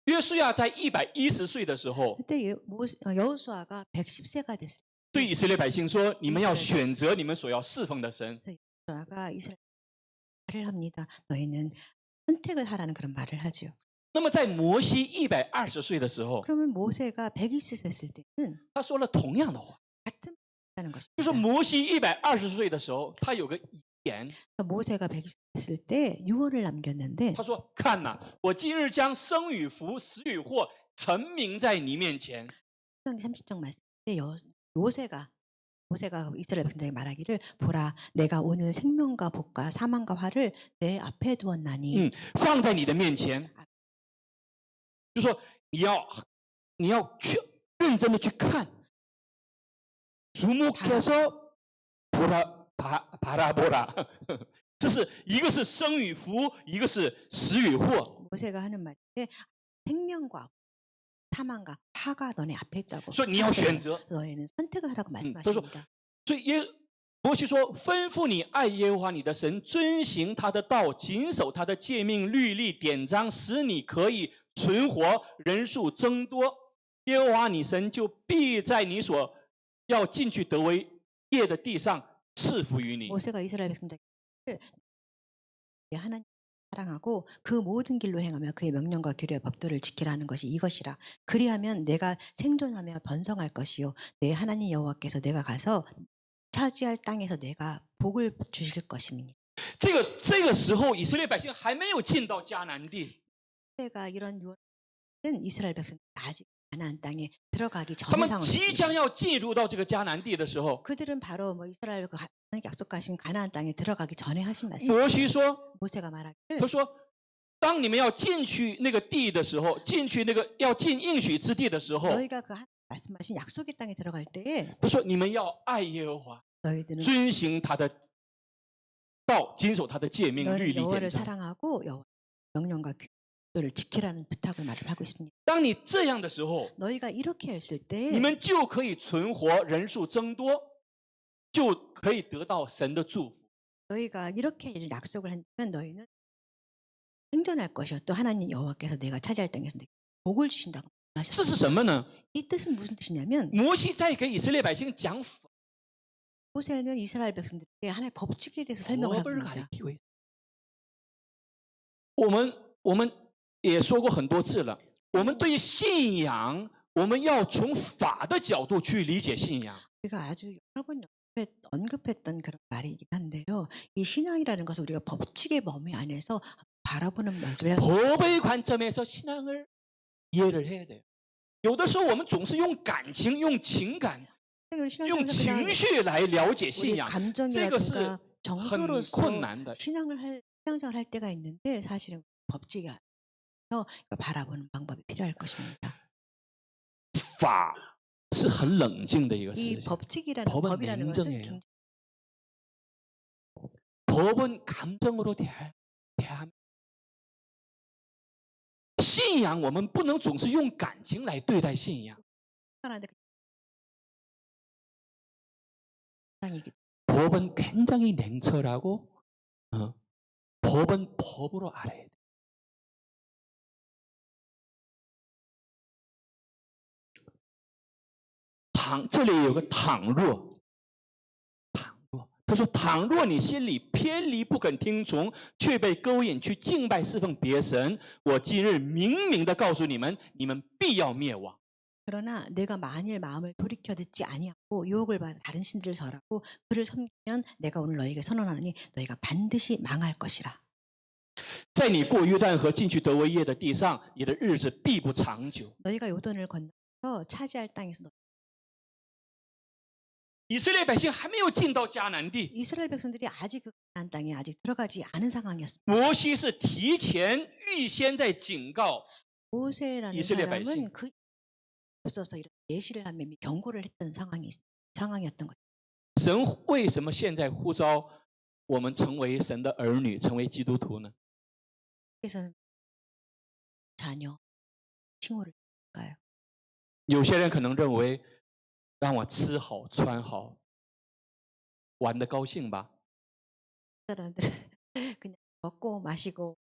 E: 约书亚在110岁的时候，
F: 그때 여호수아가 110세가 됐을
E: 对以色列百姓说：“你们要选择你们所要侍奉的神。
F: 때 여호수아가 이스라엘 말을 합니다. 너희는 선택을 하라는 그런 말을 하죠.
E: 那么在摩西120岁的时候，
F: 그러면 모세가 120세 됐을 때는
E: 他说了同样的话，
F: 같은 말을 하는
E: 就说
F: 것입니다.
E: 摩西120岁的时候，他有个遗言，
F: 모세가 120세 됐을 때 유언을 남겼는데
E: 他说：“看呐，我今日将生与福、死与祸陈明在你面前。
F: 신명기 30장 말씀에 모세가 이스라엘 백성들에게 말하기를 보라 내가 오늘 생명과 복과 사망과 화를 내 앞에 두었나니
E: 放在你的面前，就说你要去认真的去看，주목해서 바라보라。这是一个是生与福，一个是死与祸。
F: 모세가 하는 말인데 생명과 사망과 화가 너네 앞에 있다고.
E: 所以你要选择。
F: 너희는 선택을 하라고
E: 他说
F: 말씀하십니다.
E: 所以摩西说：“吩咐你爱耶和华你的神，遵行他的道，谨守他的诫命、律例、典章，使你可以存活，人数增多。耶和华你神就必在你所要进去得为业的地上赐福于你。”
F: 모세가 이스라엘 백성들에게 하나님 사랑하고 그 모든 길로 행하며 그의 명령과 규례와 법도를 지키라는 것이 이것이라. 그리하면 내가 생존하며 번성할 것이요 내 하나님 여호와께서 내가 가서 차지할 땅에서 내가 복을 주실 것입니다.
E: 这个时候，以色列百姓还没有进到迦南地，
F: 내가 이런 유언은 이스라엘 백성들이 아직 가나안 땅에 들어가기
E: 他
F: 전의
E: 们即将
F: 상황입니다.
E: 要进入到这个迦南地的时候，
F: 그들은 바로 이스라엘 약속하신 가나안 땅에 들어가기 전에 하신 말씀.
E: 摩西说
F: 모세가 말하기를
E: 他说：“当你们要进去那个地的时候，进去那个要进应许之地的时候，
F: 너희가 그 말씀하신 약속의 땅에 들어갈 때에
E: 他说你们要爱耶和华，
F: 너희들은
E: 遵行他的道，谨守他的诫命、律
F: 너희는
E: 例典
F: 여호와를
E: 章。
F: 사랑하고 여호와 명령과 규례를 지키라는 부탁을 말을 하고 있습니다.
E: 当你这样的时候，
F: 너희가 이렇게 했을 때
E: 你们就可以存活，人数增多，就可以得到神的祝福。
F: 너희가 이렇게 약속을 한다면 너희는 생존할 것이요 또 하나님 여호와께서 내가 차지할 땅에서 내게 복을 주신다고
E: 这
F: 말씀하셨습니다.
E: 是什么呢？
F: 이 뜻은 무슨 뜻이냐면
E: 摩西在给以色列百姓讲
F: 모세는 이스라엘 백성들에게 하나의 법칙에 대해서 설명을 한
E: 법을
F: 겁니다.
E: 가리키고 있어요. 我们也说过很多次了，我们对于信仰，我们要从法的角度去理解信仰。
F: 우리가 아주 여러 번 언급했던 그런 말이긴 한데요. 이 신앙이라는 것을 우리가 법칙의 범위 안에서 바라보는 연습을 해야 됩니다.
E: 법의 관점에서 신앙을 이해를 해야 돼요. 有的时候我们总是用感情、用情感、 用
F: 신앙생활에서 그냥
E: 情绪来了解信
F: 우리
E: 仰，这个是
F: 감정이라든가
E: 很
F: 정서로서
E: 困难的。
F: 신앙생활 할 때가 있는데 사실은 법칙이 아니라서 이거 바라보는 방법이 필요할 것입니다.
E: 法是很冷静的一个
F: 이
E: 事情，
F: 법칙이라는
E: 법은
F: 법이라는 것은
E: 냉정해요.
F: 굉장히
E: 법은 감정으로 대합니다. 信仰我们不能总是用感情来对待信仰，
F: 사람한테 상이기
E: 법은 굉장히 냉철하고 법은 법으로 알아야 돼. 这里有个倘若，他说倘若你心里偏离不肯听从，却被勾引去敬拜侍奉别神，我今日明明的告诉你们，你们必要灭亡。
F: 그러나 내가 만일 마음을 돌이켜 듣지 아니하고 유혹을 받아 다른 신들을 절하고 그를 섬기면 내가 오늘 너희에게 선언하노니 너희가 반드시 망할 것이라.
E: 在你过约旦河进去得为业的地上，你的日子必不长久。
F: 너희가 요단을 건너서 차지할 땅에서
E: 以色列百姓还没有进到迦南地，
F: 이스라엘 백성들이 아직 그 가나안 땅에 아직 들어가지 않은 상황이었습니다.
E: 摩西是提前预先在警告
F: 모세라는
E: 이스라엘 백성.
F: 사람은 그 앞서서 이런 예시를 하며 경고를 했던 상황이었던 거죠.
E: 神为什么现在呼召我们成为神的儿女，成为基督徒呢？
F: 그래서 자녀 칭호를 할까요?
E: 有些人可能认为，让我吃好穿好，玩得高兴吧。
F: 사람들은 그냥 먹고 마시고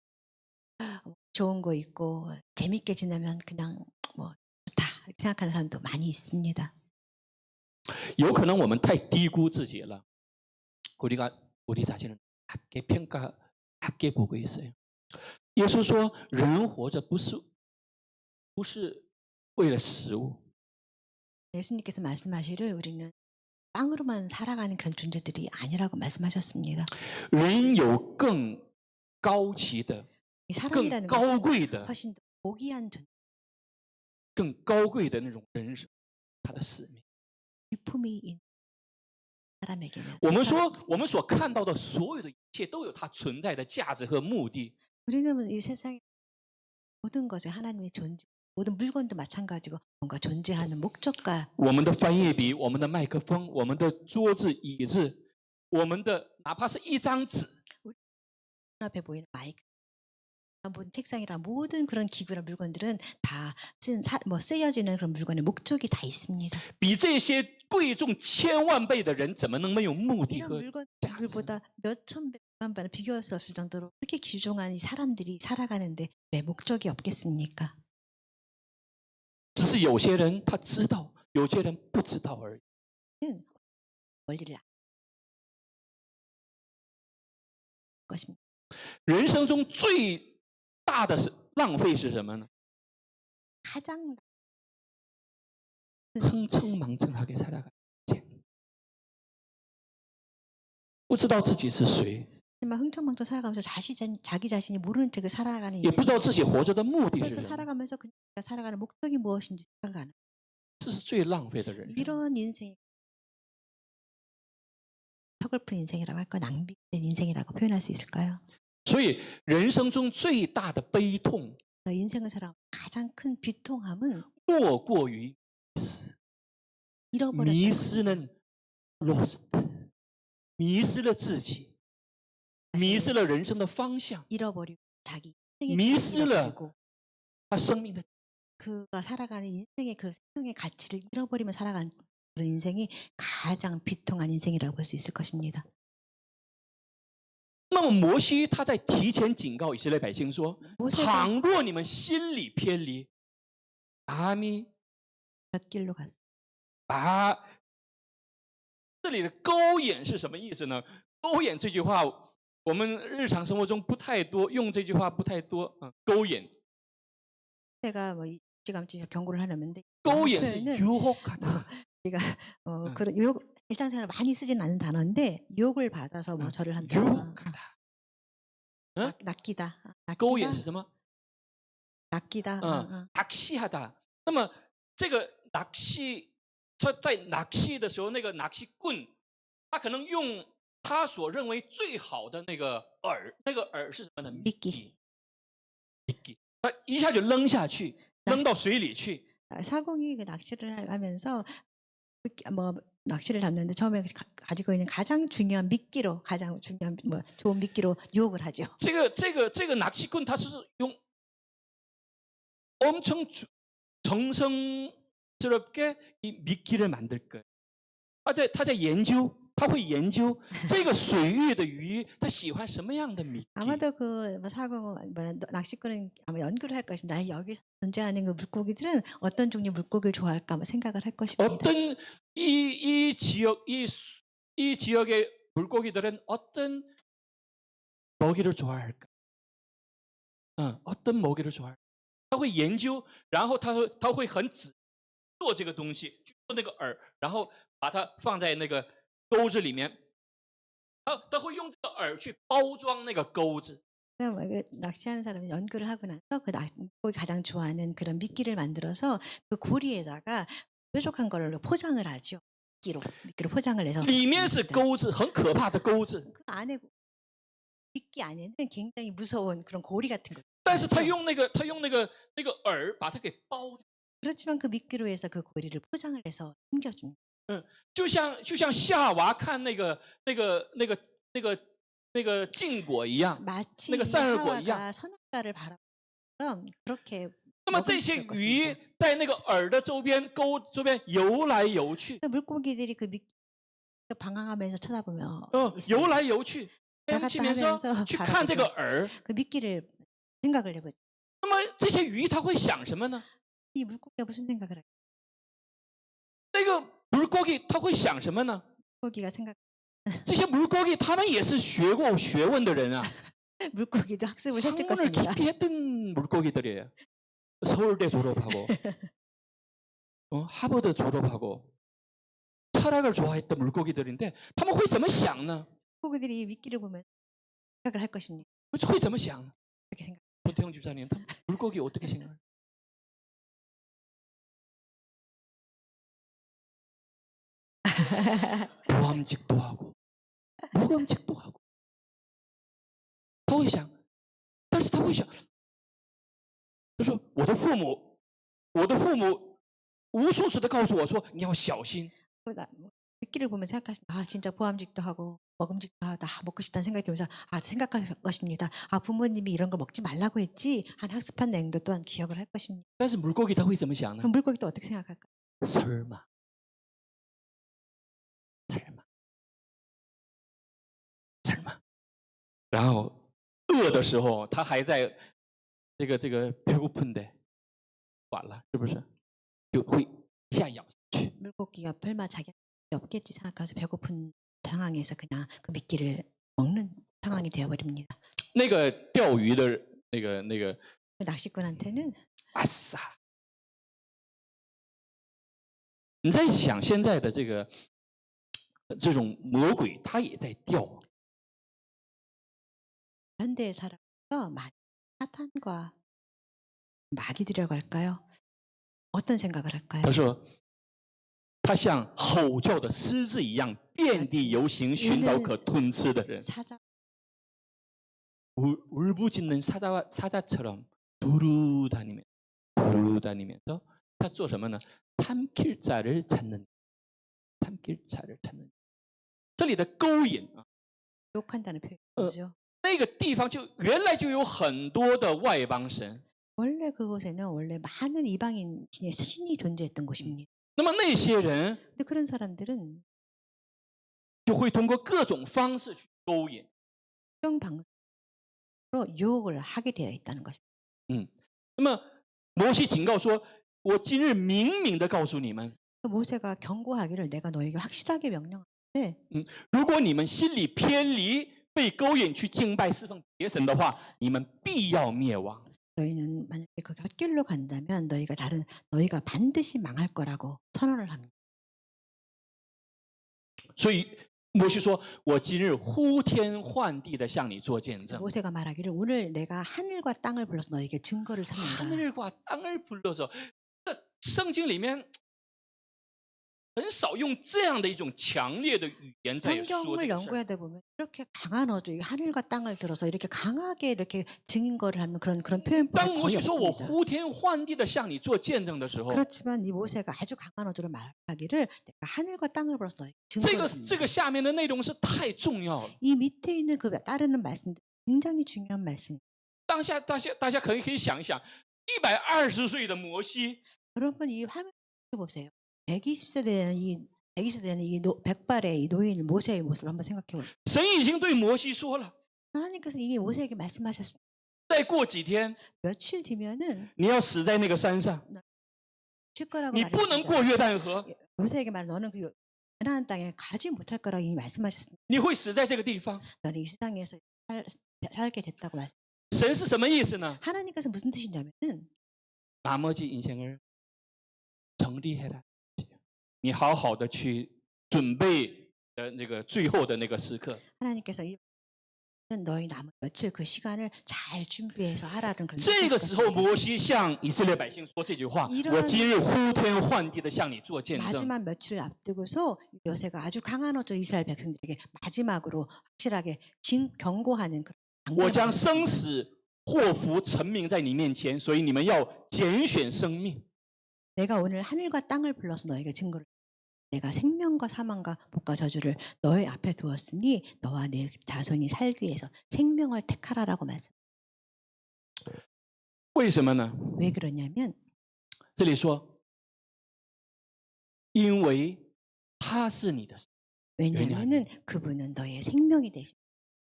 F: 좋은 거 있고 재밌게 지내면 그냥 뭐 좋다 이렇게 생각하는 사람도 많이 있습니다.
E: 有可能我们太低估自己了。우리 자신을 낮게 평가, 낮게 보고 있어요. 耶稣说，人活着不是为了食物。
F: 예수님께서 말씀하시를 우리는 빵으로만 살아가는 그런 존재들이 아니라고 말씀하셨습니다.
E: 人有更高级的、
F: 이
E: 更
F: 사람이라는
E: 高
F: 것은
E: 贵的
F: 훨씬 더 고귀한 존재,
E: 更高贵的那种人生，他的使命。
F: 기품이 있는 사람에게는
E: 我们说，我们所看到的所有的一切都有它存在的价值和目的。
F: 우리는 이 세상의 모든 것에 하나님의 존재, 모든 물건도 마찬가지고 뭔가 존재하는 목적과
E: 我们的翻页笔、我们的麦克风、我们的桌子、椅子，我们的哪怕是一张纸，
F: 앞에 보이는 마이크, 모든 책상이랑 모든 그런 기구나 물건들은 다 쓰여지는 그런 물건의 목적이 다 있습니다.
E: 比这些贵重千万倍的人，怎么能没有目的
F: 이런
E: 和
F: 물건들보다 몇천 배만 배는 비교할 수 없을 정도로 그렇게 귀중한 이 사람들이 살아가는데 왜 목적이 없겠습니까?
E: 只是有些人他知道，有些人不知道而已。
F: 원리를 알 것입니다.
E: 人生中最大的是浪费是什么呢？
F: 가장
E: 흥청망청하게 살아가는 인생， 不知道自己是谁，
F: 흥청망청 살아가면서 자기 자신이 모르는 채 살아가는
E: 也不
F: 인생.
E: 知道自己活着的目的是
F: 그래서
E: 什么，
F: 살아가면서 그냥 살아가는 목적이 무엇인지 생각 안 해요.
E: 这是最浪费的人生。
F: 이런 인생이 서글픈 인생이라고 할까, 낭비된 인생이라고 표현할 수 있을까요?
E: 所以人生中最大的悲痛，
F: 인생을 살아 가장 큰 비통함은
E: 莫过于迷失。
F: 잃어버렸다.
E: 迷失了 lost， 迷失了自己，迷失了人生的方向，
F: 잃어버리고 자기 인생의
E: 迷
F: 길을
E: 失了
F: 잃어버리고
E: 他生命的。
F: 그가 살아가는 인생의 그 생명의 가치를 잃어버리며 살아가는 그런 인생이 가장 비통한 인생이라고 볼 수 있을 것입니다.
E: 那么摩西他在提前警告以色列百姓说：
F: 모세가
E: 倘若你们心里偏离，아미
F: 곁길로 갔어.
E: 把这里的勾引是什么意思呢？勾引这句话，我们日常生活中不太多用这句话，不太多。勾引，
F: 제가 뭐 일찌감치 경고를 하려는데
E: 勾引是
F: 표현은
E: 유혹하다。
F: 우리가 그런 유혹 일상생활 많이 쓰진 않는 단어인데 유혹을 받아서 뭐 절을 한다,
E: 유혹하다。
F: 낚이다,
E: 勾引是什么？
F: 낚이다,
E: 낚시하다。那么这个낚시，他在낚시的时候，那个낚시棍，他可能用他所认为最好的那个饵，那个饵是什么呢？
F: 미끼.
E: 미끼。他一下就扔下去，扔到水里去。
F: 사공이 그 낚시를 하면서 뭐 낚시를 잡는데 처음에 가지고 있는 가장 중요한 미끼로, 가장 중요한 뭐 좋은 미끼로 유혹을 하죠.
E: 这个낚시棍，它是用엄청 정성스럽게 이 미끼를 만들 거예요。 他在研究，他会研究这个水域的鱼，它喜欢什么样的미끼。
F: 아마도 그 사공 낚시꾼은 아마 연구를 할 것입니다. 여기서 존재하는 그 물고기들은 어떤 종류 물고기를 좋아할까 뭐 생각을 할 것입니다.
E: 어떤 이 지역의 물고기들은 어떤 먹이를 좋아할까? 어떤 먹이를 좋아할까? 他会研究，然后他会很仔做这个东西，做那个饵，然后把它放在那个钩子里面。他会用这个饵去包装那个钩子。
F: 낚시하는 사람이 연구를 하고 나서 그 물고기 가장 좋아하는 그런 미끼를 만들어서 그 고리에다가 뾰족한 걸로 포장을 하죠. 미끼로 포장을 해서
E: 里面是钩子，很可怕的钩子。
F: 그 안에 미끼 안에는 굉장히 무서운 그런 고리 같은 거.
E: 但是他用那个饵把它给包。
F: 그렇지만 그 미끼로 해서 그 고리를 포장을 해서 숨겨줍니다.
E: 就像夏娃看那个禁果一样，
F: 마치
E: 那个善恶果一样。
F: 하와가 선악과를 바라보처럼 그렇게
E: 那么这些鱼在那个饵的周边、钩周边游来游去，
F: 물고기들이 그 미끼 방황하면서 쳐다보며
E: 游来游去，
F: 나갔다
E: 面上
F: 하면서
E: 去看这个
F: 바라보죠.
E: 饵。
F: 그 미끼를 생각을 해보죠.
E: 那么这些鱼它会想什么呢？
F: 이 물고기가 무슨 생각을 할까?
E: 那个물고기它会想什么呢？
F: 물고기가 생각
E: 这些물고기他们也是学过学问的人啊，
F: 물고기도 학습을 했을
E: 학문을
F: 것입니다.
E: 깊이 했던 물고기들이에요. 서울대 졸업하고, 하버드 졸업하고, 철학을 좋아했던 물고기들인데, 他们会怎么想呢？
F: 물고기들이 이 미끼를 보면 생각을 할 것입니다.
E: 会怎么想？
F: 그렇게 생각.
E: 도태영 집사님, 물고기 어떻게 생각해요? 보암직도 하고 모금직도 하고 他会想，但是他会想，他说我的父母无数次的告诉我说你要小心。
F: 미끼를 보면 생각하시면 아 진짜 보암직도 하고 먹음직도 하고 다 먹고 싶다는 생각이 들면서 아 생각할 것입니다. 아 부모님이 이런 걸 먹지 말라고 했지 한 학습한 내용도 또한 기억을 할 것입니다.
E: 但是 물고기 他会怎么想呢？
F: 그럼 물고기 또 어떻게 생각할까?
E: 설마. 설마. 然后饿的时候他还在这个 배고픈데 完了是不是就会一下咬下去。
F: 물고기가 설마 자기 없겠지 생각하면서 배고픈 상황에서 그냥 그 미끼를 먹는 상황이 되어버립니다.
E: 那个钓鱼的那个
F: 낚시꾼한테는
E: 阿萨。你在想现在的这种魔鬼，他也在钓。
F: 현대의 사람도 사탄과 마귀들이라고 할까요? 어떤 생각을 할까요?
E: 他说，他像吼叫的狮子一样，遍地游行，寻找可吞吃的人。
F: 사자
E: 울부짖는 사자처럼 두루다니면서 他做什么呢？ 탐킬 자를 찾는. 这里的勾引啊，
F: 욕한다는 표현이죠.
E: 那个地方原来就有很多的外邦神。
F: 원래 그곳에는 원래 많은 이방인의 신이 존재했던 곳입니다.
E: 那么那些人
F: 근데 그런 사람들은
E: 就会通过各种方式去勾引。
F: 특정 방식으로 유혹을 하게 되어 있다는 것입니다.
E: 那么摩西警告说：“我今日明明的告诉你们，
F: 모세가 경고하기를 내가 너에게 확실하게 명령하는데
E: 如果你们心里偏离，被勾引去敬拜侍奉别神的话，你们必要灭亡。”
F: 너희는 만약에 그 곁길로 간다면 너희가 반드시 망할 거라고 선언을 합니다.
E: 所以摩西说：“我今日呼天唤地的向你做见证。
F: 모세가 말하기를 오늘 내가 하늘과 땅을 불러서 너에게 증거를 삼는다.
E: 하늘과 땅을 불러서 圣经里面很少用这样的一种强烈的语言在说这
F: 성경을
E: 个事儿。
F: 연구하다 보면 이렇게 강한 어조, 하늘과 땅을 들어서 이렇게 강하게 이렇게 증거를 하는 그런
E: 当
F: 표현법이
E: 摩
F: 거의
E: 西说我
F: 없습니다.
E: 呼天唤地的向你做见证的时候，
F: 그렇지만 이 모세가 아주 강한 어조로 말하기를 내가 하늘과 땅을 불러서 너에게
E: 这
F: 증거를
E: 个
F: 삼는다.
E: 下面的内容是太重要了。
F: 이 밑에 있는 그 따르는 말씀들 굉장히 중요한 말씀입니다.
E: 大家可以想一想，120岁的摩西，
F: 여러분 이 화면 보세요. 120세 되는 이 백발의 이 노인 모세의 모습을 한번 생각해 보세요.
E: 神已经对摩西说了，
F: 하나님께서 이미 모세에게 말씀하셨습니다.
E: 再过几天
F: 며칠 뒤면은
E: 你要死在那个山上，
F: 칠 거라고
E: 你不能
F: 말했습니다.
E: 过约旦河，
F: 모세에게 말 너는 그 가나안 땅에 가지 못할 거라고 이미 말씀하셨습니다.
E: 你会死在这个地方。
F: 너는 이 세상에서 살게 됐다고 말씀.
E: 神是什么意思呢？
F: 하나님께서 무슨 뜻이냐면은
E: 나머지 인생을 정리해라. 你好好的去准备那个最后的那个时刻。
F: 하나님께서 너희 남은 며칠 그 시간을 잘 준비해서 하라는 그런
E: 这个时候，
F: 뜻이었습니다.
E: 摩西向以色列百姓说这句话：“
F: 이러한
E: 我今日呼天唤地的向你做见证。
F: 마지막 며칠 앞두고서 요새가 아주 강한 어조 이스라엘 백성들에게 마지막으로 확실하게 경고하는 그런
E: 我将
F: 강력한
E: 生死祸福陈明在你面前，所以你们要拣选生命。
F: 내가 오늘 하늘과 땅을 불러서 너에게 증거를 내가 생명과 사망과 복과 저주를 너의 앞에 두었으니 너와 내 자손이 살기 위해서 생명을 택하라라고 말씀.
E: 为什么呢？
F: 왜 그러냐면
E: 这里说，因为他是你的神。
F: 왜냐하면은 그분은 너의 생명이 되시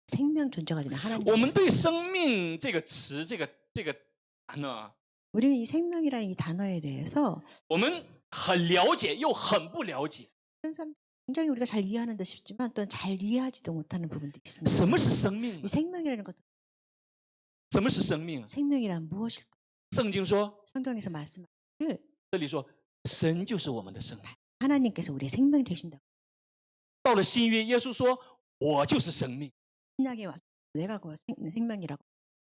F: 생명 존재가 되는 하나님.
E: 我们对生命这个词，这个单呢，
F: 우리는 이 생명이라는 이 단어에 대해서
E: 我们很了解又很不了解。
F: 어떤 사람 굉장히 우리가 잘 이해하는 듯 싶지만 또 잘 이해하지도 못하는 부분도 있습니다.
E: 什么是生命
F: 이 ？ 생명이라는 것도
E: 什么是生命？
F: 생명이란 무엇일까?
E: 圣经说，
F: 성경에서 말씀하기를
E: 这里说，神就是我们的生命。
F: 하나님께서 우리의 생명이 되신다.
E: 到了新约，耶稣说：“我就是生命。
F: 신약에 와서 내가 그 생명이라고.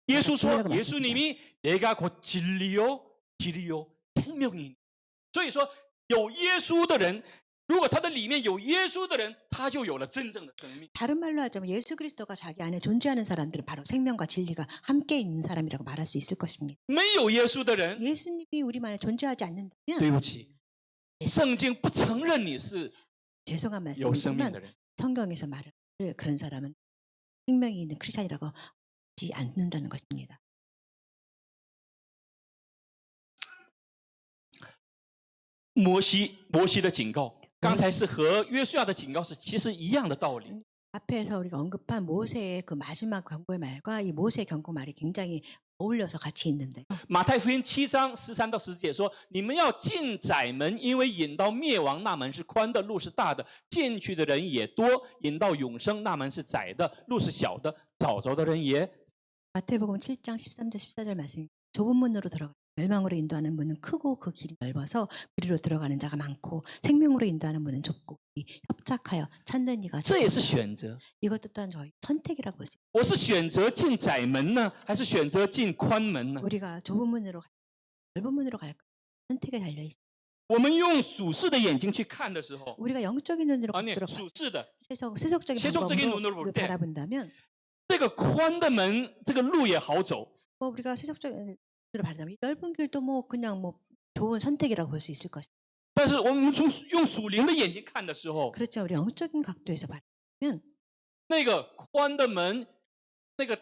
E: 耶稣说：“
F: 그러라고
E: 耶稣님이 내가 곧 진리요, 길이요, 생명이니。” 所以说，有耶稣的人如果他的里面有耶稣的人，他就有了真正的生命。
F: 다른 말로 하자면 예수 그리스도가 자기 안에 존재하는 사람들은 바로 생명과 진리가 함께 있는 사람이라고 말할 수 있을 것입니다.
E: 没有耶稣的人，
F: 예수님이 우리 안에 존재하지 않는다면
E: 对不起，圣经不承认你是
F: 죄송한
E: 有生命
F: 말씀이지만
E: 的人。
F: 성경에서 말을 그런 사람은 생명이 있는 크리스찬이라고 하지 않는다는 것입니다.
E: 摩西的警告，刚才是和约书亚的警告是其实一样的道理。
F: 앞에서 우리가 언급한 모세의 그 마지막 경고의 말과 이 모세의 경고 말이 굉장히 어울려서 같이 있는데
E: 马太福音7章13到14节说：“你们要进窄门，因为引到灭亡那门是宽的，路是大的，进去的人也多；引到永生那门是窄的，路是小的，找着的人也。”
F: 마태복음 7장 13절 14절 말씀 좁은 문으로 들어가 멸망으로 인도하는 문은 크고 그 길이 넓어서 그리로 들어가는 자가 많고 생명으로 인도하는 문은 좁고 길이 협착하여 찾는 이가
E: 这也是
F: 적다.
E: 选择。
F: 이것도 또한 저희 선택이라고 볼 수 있어요.
E: 我是选择进窄门呢，还是选择进宽门呢？
F: 우리가 좁은 문으로 넓은 문으로 갈까 선택에 달려 있어요.
E: 我们用属世的眼睛去看的时候，
F: 우리가 영적인 눈으로
E: 啊，你
F: 들어
E: 属世的
F: 세속적인
E: 세속적인 눈으로
F: 방법으로
E: 볼 때,
F: 바라본다면
E: 这个宽的门，这个路也好走。
F: 뭐 우리가 세속적인 눈으로 바라보면 이 넓은 길도 뭐 그냥 뭐 좋은 선택이라고 볼 수 있을 것이죠.
E: 但是我们用属灵的眼睛看的时候，
F: 그렇죠. 우리 영적인 각도에서 바라보면
E: 那个宽的门，那个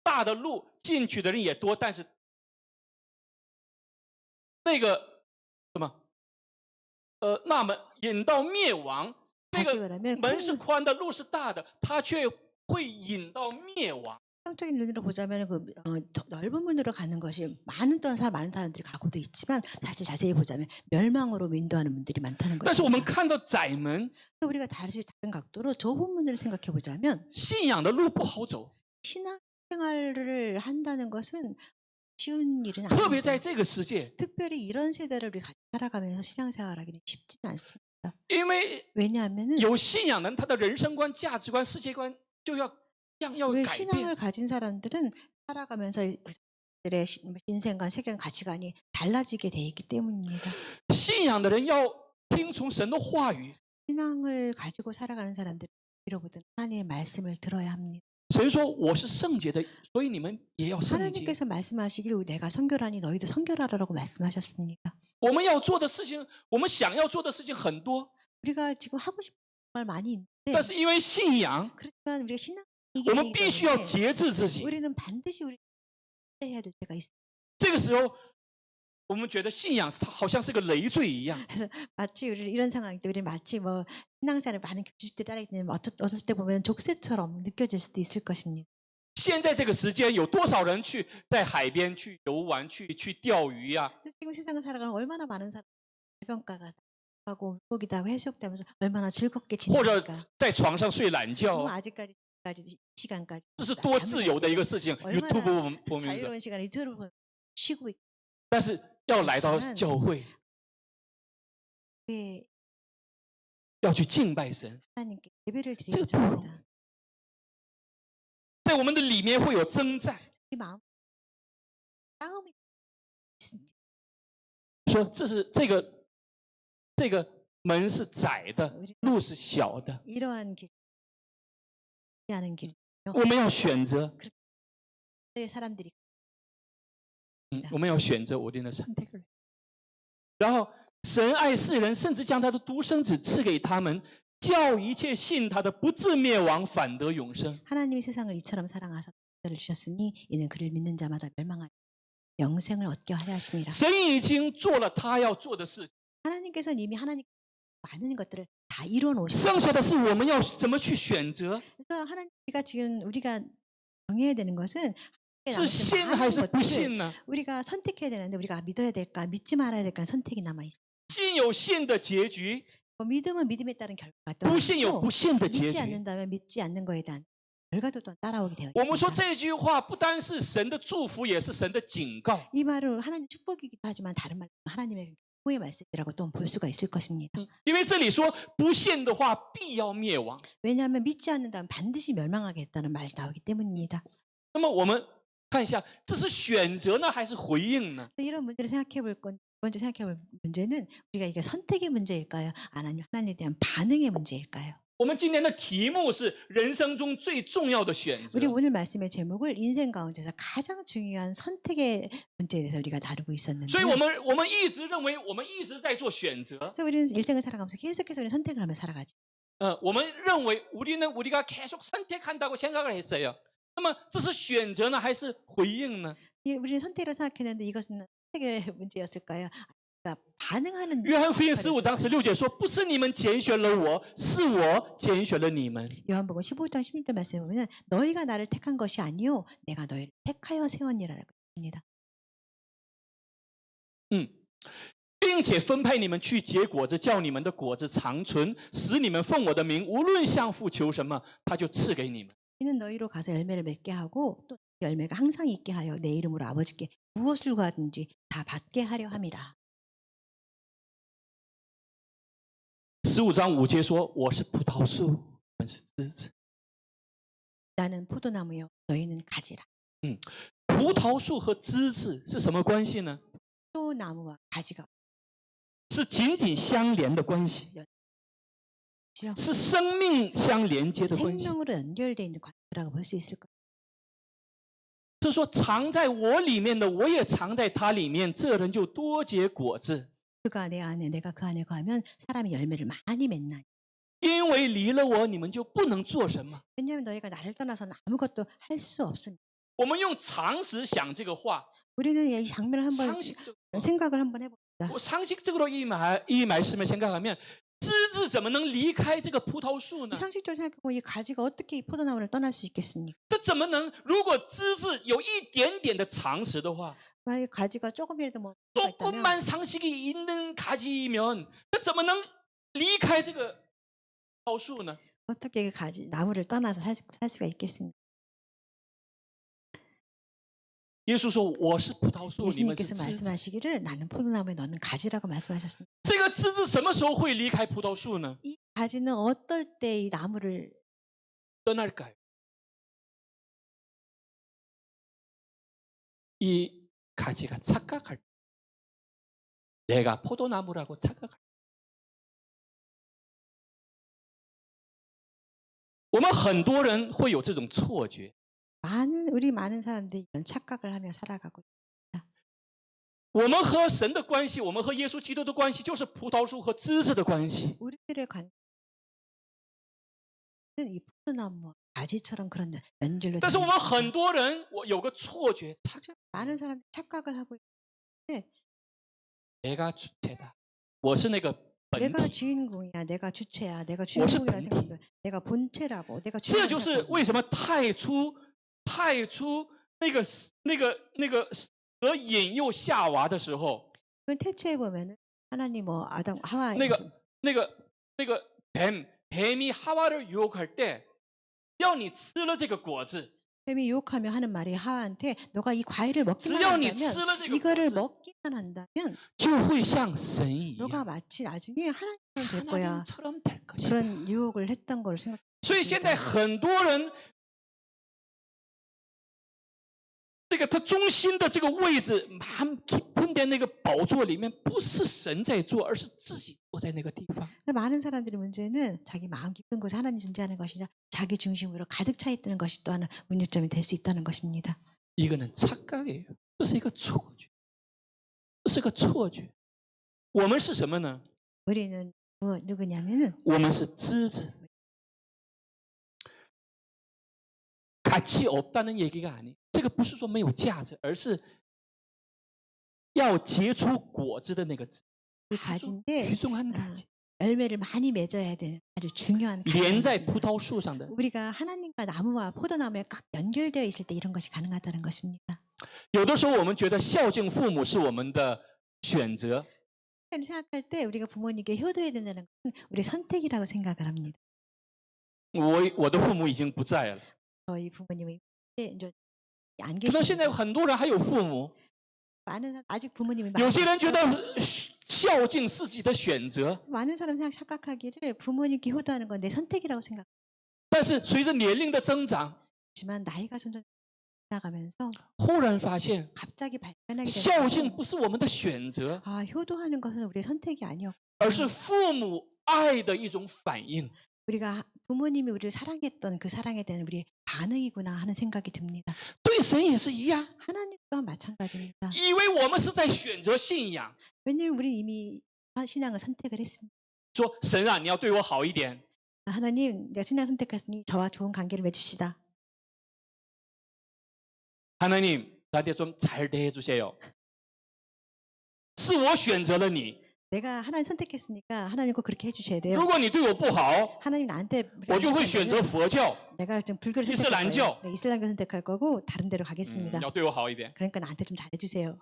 E: 大的路进去的人也多，但是那个什么，那门引到灭亡，那
F: 다시
E: 个
F: 말하면
E: 门是宽的，路是大的，它却会引到灭亡。
F: 성적인 눈으로 보자면 넓은 문으로 가는 것이 많은 사람들이 가고도 있지만 사실 자세히 보자면 멸망으로 인도하는 문들이 많다는
E: 但是我们
F: 것입니다.
E: 看到窄门，
F: 또 우리가 다른 각도로 좁은 문을 생각해 보자면
E: 信仰的路不好走，
F: 신앙생활을 한다는 것은 쉬운 일은
E: 特别
F: 아닙니다.
E: 在这个世界，
F: 특별히 이런 세대를 우리 같이 살아가면서 신앙생활하기는 쉽지는 않습니다.
E: 因为
F: 왜냐하면은
E: 有信仰的人，他的人生观、价值观、世界观就要要
F: 왜
E: 改
F: 신앙을
E: 变。
F: 가진 사람들은 살아가면서 들의 인생관, 세계관, 가치관이 달라지게 돼 있기 때문입니다.
E: 信仰的人要听从神的话语。
F: 신앙을 가지고 살아가는 사람들은 이로부터 하나님의 말씀을 들어야 합니다.
E: 神说我是圣洁的，所以你们也要圣洁。
F: 하나님께서 말씀하시길 내가 성결하니 너희도 성결하라고 말씀하셨습니다.
E: 我们要做的事情，我们想要做的事情很多，
F: 우리가 지금 하고 싶은 말 많이 있는데
E: 但是因为信仰，
F: 그렇지만 우리가 신앙이기
E: 我们必须要
F: 때문에
E: 节制自己。
F: 우리는 반드시 우리 해야 될 때가 있어요.
E: 这个时候，我们觉得信仰它好像是个累赘一样。
F: 마치 우리 이런 상황일 때 우리 마치 뭐 신앙생활에 많은 규칙들 따르기 때문에 어떨 때 보면 족쇄처럼 느껴질 수도 있을 것입니다.
E: 现在这个时间，有多少人去在海边去游玩、去钓鱼呀、
F: 지금 세상을 살아가는 얼마나 많은 사람 해변가가 하고 물고기도 하고 해수욕하면서 얼마나 즐겁게
E: 或者
F: 지내니까
E: 在床上睡懒觉
F: 정말 ， 아직까지 이 시간까지
E: 这是多
F: 잠을
E: 自由的一个
F: 잤어요.
E: 事情。
F: 얼마나
E: YouTube 보면서，
F: 자유로운 시간에 유튜브를 보면 쉬고 있고
E: 但是要来到
F: 그렇지만
E: 教会， 要去敬拜神，
F: 하나님께 예배를
E: 저
F: 드리고자 합니다.
E: 在我们的里面会有征战。
F: 이 마음 싸움이 있습니다.
E: 说这是这个门是窄的，路是小的，
F: 이러한 길, 하는 길,
E: 我们要选择，
F: 사람들이
E: 我们要选择我们的선택을。 然后神爱世人，甚至将他的独生子赐给他们，叫一切信他的不至灭亡，反得永生。
F: 하나님이 세상을 이처럼 사랑하사 를 주셨으니 이는 그를 믿는 자마다 멸망하지 영생을 얻게 하려 하심이라.
E: 神已经做了他要做的事，
F: 하나님께서는 이미 하나님 많은 것들을 다 이루어 놓으셨어요.
E: 剩下的是我们要怎么去选择，
F: 그래서 하나님과 지금 우리가 정해야 되는 것은
E: 是信还是不信呢？
F: 우리가 선택해야 되는데 우리가 믿어야 될까 믿지 말아야 될까 선택이 남아 있어요.
E: 信有信的结局，
F: 믿음은 믿음에 따른 결과가 또
E: 不信有
F: 있고
E: 不信的结
F: 믿지
E: 局。
F: 않는다면 믿지 않는 거에 대한 결과도 또 따라오게 되어
E: 我们说
F: 있습니다.
E: 这句话不单是神的祝福，也是神的警告。
F: 이 말은 하나님 축복이기도 하지만 다른 말은 하나님의 후의 말씀이라고 또 볼 수가 있을 것입니다.
E: 因为这里说不信的话必要灭亡。
F: 왜냐하면 믿지 않는다면 반드시 멸망하겠다는 말이 나오기 때문입니다.
E: 那么我们看一下，这是选择呢，还是回应呢？
F: 이런 문제를 생각해 볼 건 먼저 생각해 볼 문제는 우리가 이게 선택의 문제일까요? 아니면 하나님에 대한 반응의 문제일까요?
E: 我们今天的题目是人生中最重要的选
F: 우리
E: 择。
F: 오늘 말씀의 제목을 인생 가운데서 가장 중요한 선택의 문제에 대해서 우리가 다루고
E: 所以
F: 있었는데요.
E: 我们一直认为我们一直在做选择。
F: 그래서 우리는 일생을 살아가면서 계속해서 우리는 선택을 하며 살아가죠.
E: 我们认为 우리가 계속 선택한다고 생각을 했어요. 那么这是选择呢，还是回应呢？
F: 우리는 선택이라고 생각했는데 이것은 선택의 문제였을까요? 그러니까 반응하는
E: 约翰福音15장 16节说：“不是你们拣选了我，是我拣选了你们。
F: 요한복음 15장 16절 말씀에 보면 너희가 나를 택한 것이 아니요 내가 너희를 택하여 세웠니라고 합니다.
E: 并且分配你们去结果子，叫你们的果子长存，使你们奉我的名，无论向父求什么，他就赐给你们。
F: 이는 너희로 가서 열매를 맺게 하고 또 열매가 항상 있게 하여 내 이름으로 아버지께 무엇을 구하든지 다 받게 하려 함이라.
E: 15장 5节说：“我是葡萄树，你们是枝子。
F: 나는 포도나무요 너희는 가지라.
E: 葡萄树和枝子是什么关系呢？
F: 포도나무와 가지가
E: 是紧紧相连的关系，
F: 있지요.
E: 是生命相连接的关系。
F: 생명으로 연결되어 있는 관계라고 볼 수 있을까요?
E: 就是说，藏在我里面的，我也藏在他里面，这人就多结果子。
F: 그가 내 안에 내가 그 안에 거하면 사람이 열매를 많이 맺나니.
E: 因为离了我，你们就不能做什么。
F: 왜냐하면 너희가 나를 떠나서는 아무것도 할 수 없습니다.
E: 我们用常识想这个话，
F: 우리는 이 장면을 한번
E: 상식적,
F: 생각을 한번 해봅시다.
E: 상식적으로 이 말씀을 생각하면 枝子怎么能离开这个葡萄树呢？
F: 상식적으로 생각해보면 이 가지가 어떻게 이 포도나무를 떠날 수 있겠습니까?
E: 这怎么能？如果枝子有一点点的常识的话，
F: 만약 가지가 조금이라도 뭐 있다면
E: 조금만 상식이 있는 가지면 这怎么能离开这个葡萄树呢？
F: 어떻게 그 가지 나무를 떠나서 살 수가 있겠습니까?
E: 耶稣说：“我是葡萄树，你们是
F: 예수님께서
E: 枝子。
F: 말씀하시기를 나는 포도나무에 너는 가지라고 말씀하셨습니다.
E: 这个枝子什么时候会离开葡萄树呢？
F: 이 가지는 어떨 때 이 나무를
E: 떠날까요? 이 가지가 착각할 때, 내가 포도나무라고 착각할 때, 我们很多人会有这种错觉。
F: 우리 많은 사람들이 이런 착각을 하며 살아가고
E: 我们和神的关系，我们和耶稣基督的关系，就是葡萄树和枝子的关系。
F: 우리들의 관계는 이 포도나무와 가지처럼 그런 연결로
E: 但是我
F: 되어
E: 们
F: 있습니다.
E: 很多人，我有个错觉，他
F: 많은 사람들이 착각을 하고
E: 내가 주체다，我是那个本
F: 내가
E: 体。
F: 주인공이야, 내가 주체야, 내가
E: 我是
F: 주인공이라
E: 本体。
F: 생각해. 내가 본체라고, 내가
E: 这
F: 주인공
E: 就是为什么太初那个蛇引诱夏娃的时候，
F: 그건 태초에 보면은 하나님 뭐 아담 하와
E: 那个뱀이 하와를 유혹할 때，要你吃了这个果子，
F: 뱀이 유혹하며 하는 말이 하와한테 너가 이 과일을
E: 只
F: 먹기만
E: 要你吃
F: 한다면
E: 了这个果
F: 이거를
E: 子，
F: 먹기만 한다면
E: 就会像神一
F: 너가
E: 样，
F: 마치 나중에 하나님처럼 될 거야.
E: 하나님처럼 될 것이다。
F: 그런 유혹을 했던 걸 생각.
E: 所以现在很多人，这个他中心的这个位置，蛮깊은 데那个宝座里面，不是神在做，而是自己坐在那个地方。
F: 많은 사람들의 문제는 자기 마음 깊은 곳에 하나님 존재하는 것이 아니라 자기 중심으로 가득 차 있다는 것이 또 하나 문제점이 될 수 있다는 것입니다.
E: 이거는 착각이에요. 这是一个错觉，这是个错觉。我们是什么呢？
F: 우리는 누구냐면은
E: 我们是枝子。 가치 없다는 얘기가 아니에요. 这个不是说没有价值，而是要结出果子的那个枝，
F: 그 가지인데
E: 귀중한 가지，
F: 열매를 많이 맺어야 되는 아주 중요한
E: 连在
F: 가지입니다.
E: 葡萄树上的。
F: 우리가 하나님과 나무와 포도나무에 꽉 연결되어 있을 때 이런 것이 가능하다는 것입니다.
E: 有的时候我们觉得孝敬父母是我们的选择，
F: 생각할 때 우리가 부모님께 효도해야 된다는 것은 우리 선택이라고 생각을 합니다.
E: 我的父母已经不在了，
F: 저희 부모님이 이제 안
E: 可能现在
F: 계시니까
E: 很多人还有父母，
F: 많은 사람 아직 부모님이
E: 有些人觉得
F: 많으시고
E: 孝敬是自己的选择，
F: 많은 사람 착각하기를 부모님께 효도하는 건 내 선택이라고 생각하지만
E: 但是随着年龄的增长，
F: 나이가 점점 나가면서
E: 忽然发现
F: 갑자기 발견하게
E: 孝敬
F: 됐어요.
E: 不是我们的选择，
F: 아, 효도하는 것은 우리의 선택이 아니었고
E: 而是父母爱的一种反应。
F: 우리가 부모님이 우리를 사랑했던 그 사랑에 대한 우리의 반응이구나 하는 생각이 듭니다.
E: 对神也是一样，
F: 하나님 또한 마찬가지입니다.
E: 以为我们是在选择信仰，
F: 왜냐하면 우리는 이미 신앙을 선택을 했습니다.
E: 说神啊，你要对我好一点。
F: 아, 하나님, 내가 신앙 선택했으니 저와 좋은 관계를 맺읍시다.
E: 하나님, 나한테 좀 잘 대해주세요. 是我选择了你，
F: 내가 하나님 선택했으니까 하나님 꼭 그렇게 해주셔야 돼요.
E: 如果你对我不好，
F: 하나님 나한테
E: 我就会选择佛教，
F: 내가 지금 불교를
E: 이슬람교.
F: 선택할 거예요. 네, 이슬람교 선택할 거고 다른 데로 가겠습니다.
E: 要对我好一点。
F: 그러니까 나한테 좀 잘해주세요.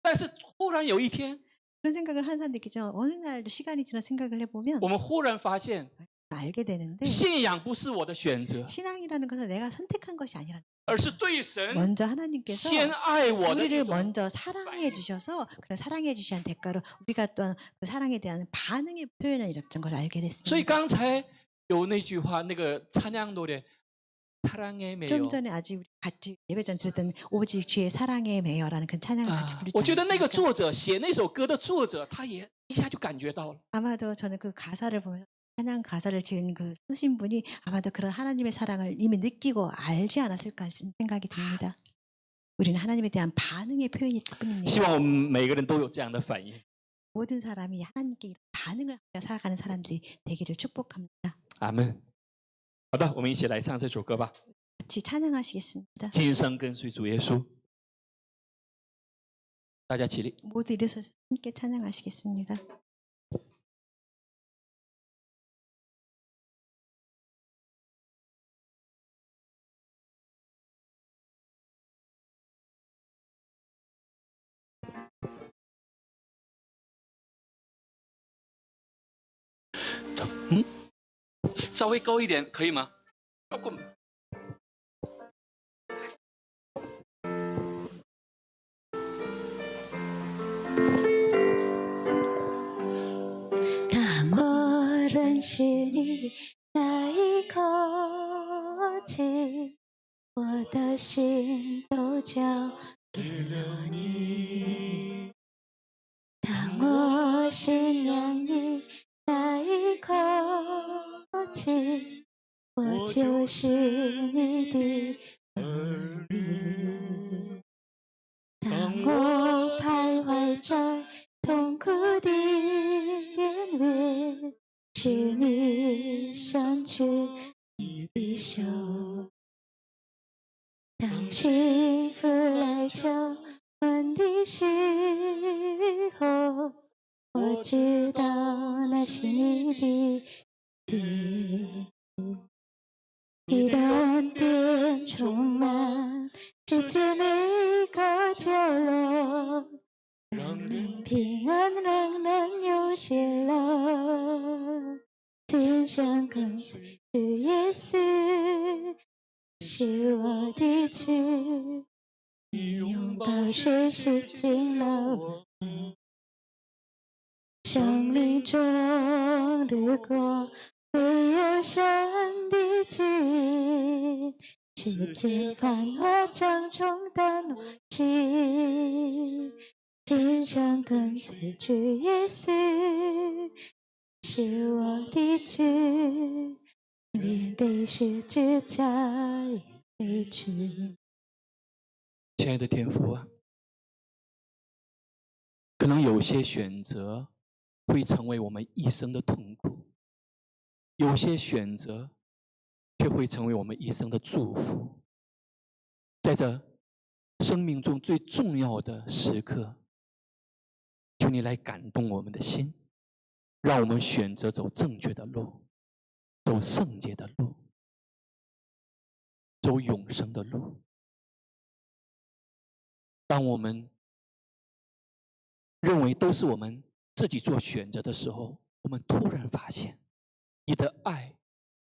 E: 但是忽然有一天，
F: 그런 생각을 하는 사람들이 있죠. 어느 날 시간이 지나 생각을 해보면
E: 我们忽然发现，
F: 알게 되는데
E: 信仰不是我的选择，
F: 신앙이라는 것은 내가 선택한 것이 아니라
E: 而是对神
F: 먼저 하나님께서
E: 先爱我的一
F: 우리를
E: 种
F: 먼저 사랑해 주셔서 그런 사랑해 주시는 대가로 우리가 또한 그 사랑에 대한 반응의 표현이었던 걸 알게
E: 所以
F: 됐습니다.
E: 刚才有那句话，那个찬양 노래 사랑해 매요。
F: 좀 전에 아직 우리 같이 예배 전 들었던 오직 주의 사랑에 매여라는 그 찬양을 같이
E: 啊，
F: 부르지
E: 我觉得那个
F: 않았습니까?
E: 作者写那首歌的作者，他也一下就感觉到了。
F: 아마도 저는 그 가사를 보면 찬양 가사를 지은 그 쓰신 분이 아마도 그런 하나님의 사랑을 이미 느끼고 알지 않았을까 싶은 생각이 듭니다. 우리는 하나님에 대한 반응의 표현일
E: 希
F: 뿐입니다.
E: 望我们每个人都有这样的反应。
F: 모든 사람이 하나님께 이런 반응을 하며 살아가는 사람들이 되기를 축복합니다.
E: 阿门。好的，我们一起来唱这首歌吧。
F: 같이 찬양하시겠습니다.
E: 今生跟随主耶稣，大家起立。
F: 모두 일어서서 함께 찬양하시겠습니다.
E: 음? 稍微高一点可以吗？조금。
B: 탁월한 신이 나의 거지 我的心都交给了你。当我信仰你나의 거지 我就是你的儿女。当我徘徊在痛苦的边缘，是你伸出你的手。当幸福来敲门的时候，我知道那是你的地。你的恩典充满世界每个角落，让人平安，让人有喜乐。只想跟随主耶稣，是我的主，你拥抱水洗净了我。生命中如果没有神的指引，世界繁华将冲淡我心。只想跟随主耶稣，是我的主，面对十字架为主。
E: 亲爱的天父啊，可能有些选择会成为我们一生的痛苦，有些选择却会成为我们一生的祝福。在这生命中最重要的时刻，求你来感动我们的心，让我们选择走正确的路，走圣洁的路，走永生的路。当我们认为都是我们自己做选择的时候，我们突然发现，你的爱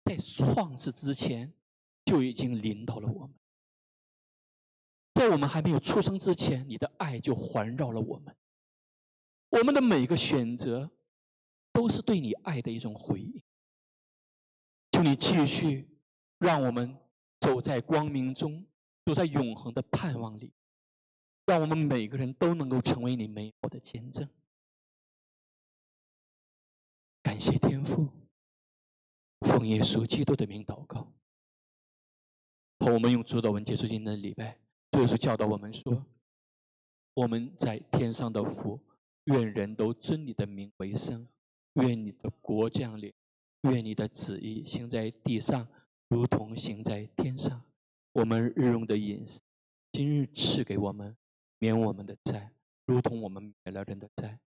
E: 在创世之前就已经临到了我们，在我们还没有出生之前，你的爱就环绕了我们。我们的每个选择都是对你爱的一种回应。求你继续让我们走在光明中，主在永恒的盼望里，让我们每个人都能够成为你美好的见证。感谢天父，奉耶稣基督的名祷告。好，我们用主祷文结束今天的礼拜。主耶稣教导我们说：“我们在天上的父，愿人都尊你的名为圣，愿你的国降临，愿你的旨意行在地上，如同行在天上。我们日用的饮食，今日赐给我们，免我们的债，如同我们免了人的债，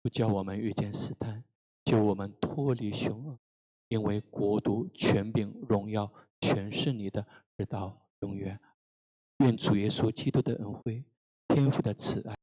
E: 不叫我们遇见试探，救我们脱离凶恶。因为国度、权柄、荣耀，全是你的，直到永远。愿主耶稣基督的恩惠、天父的慈爱。”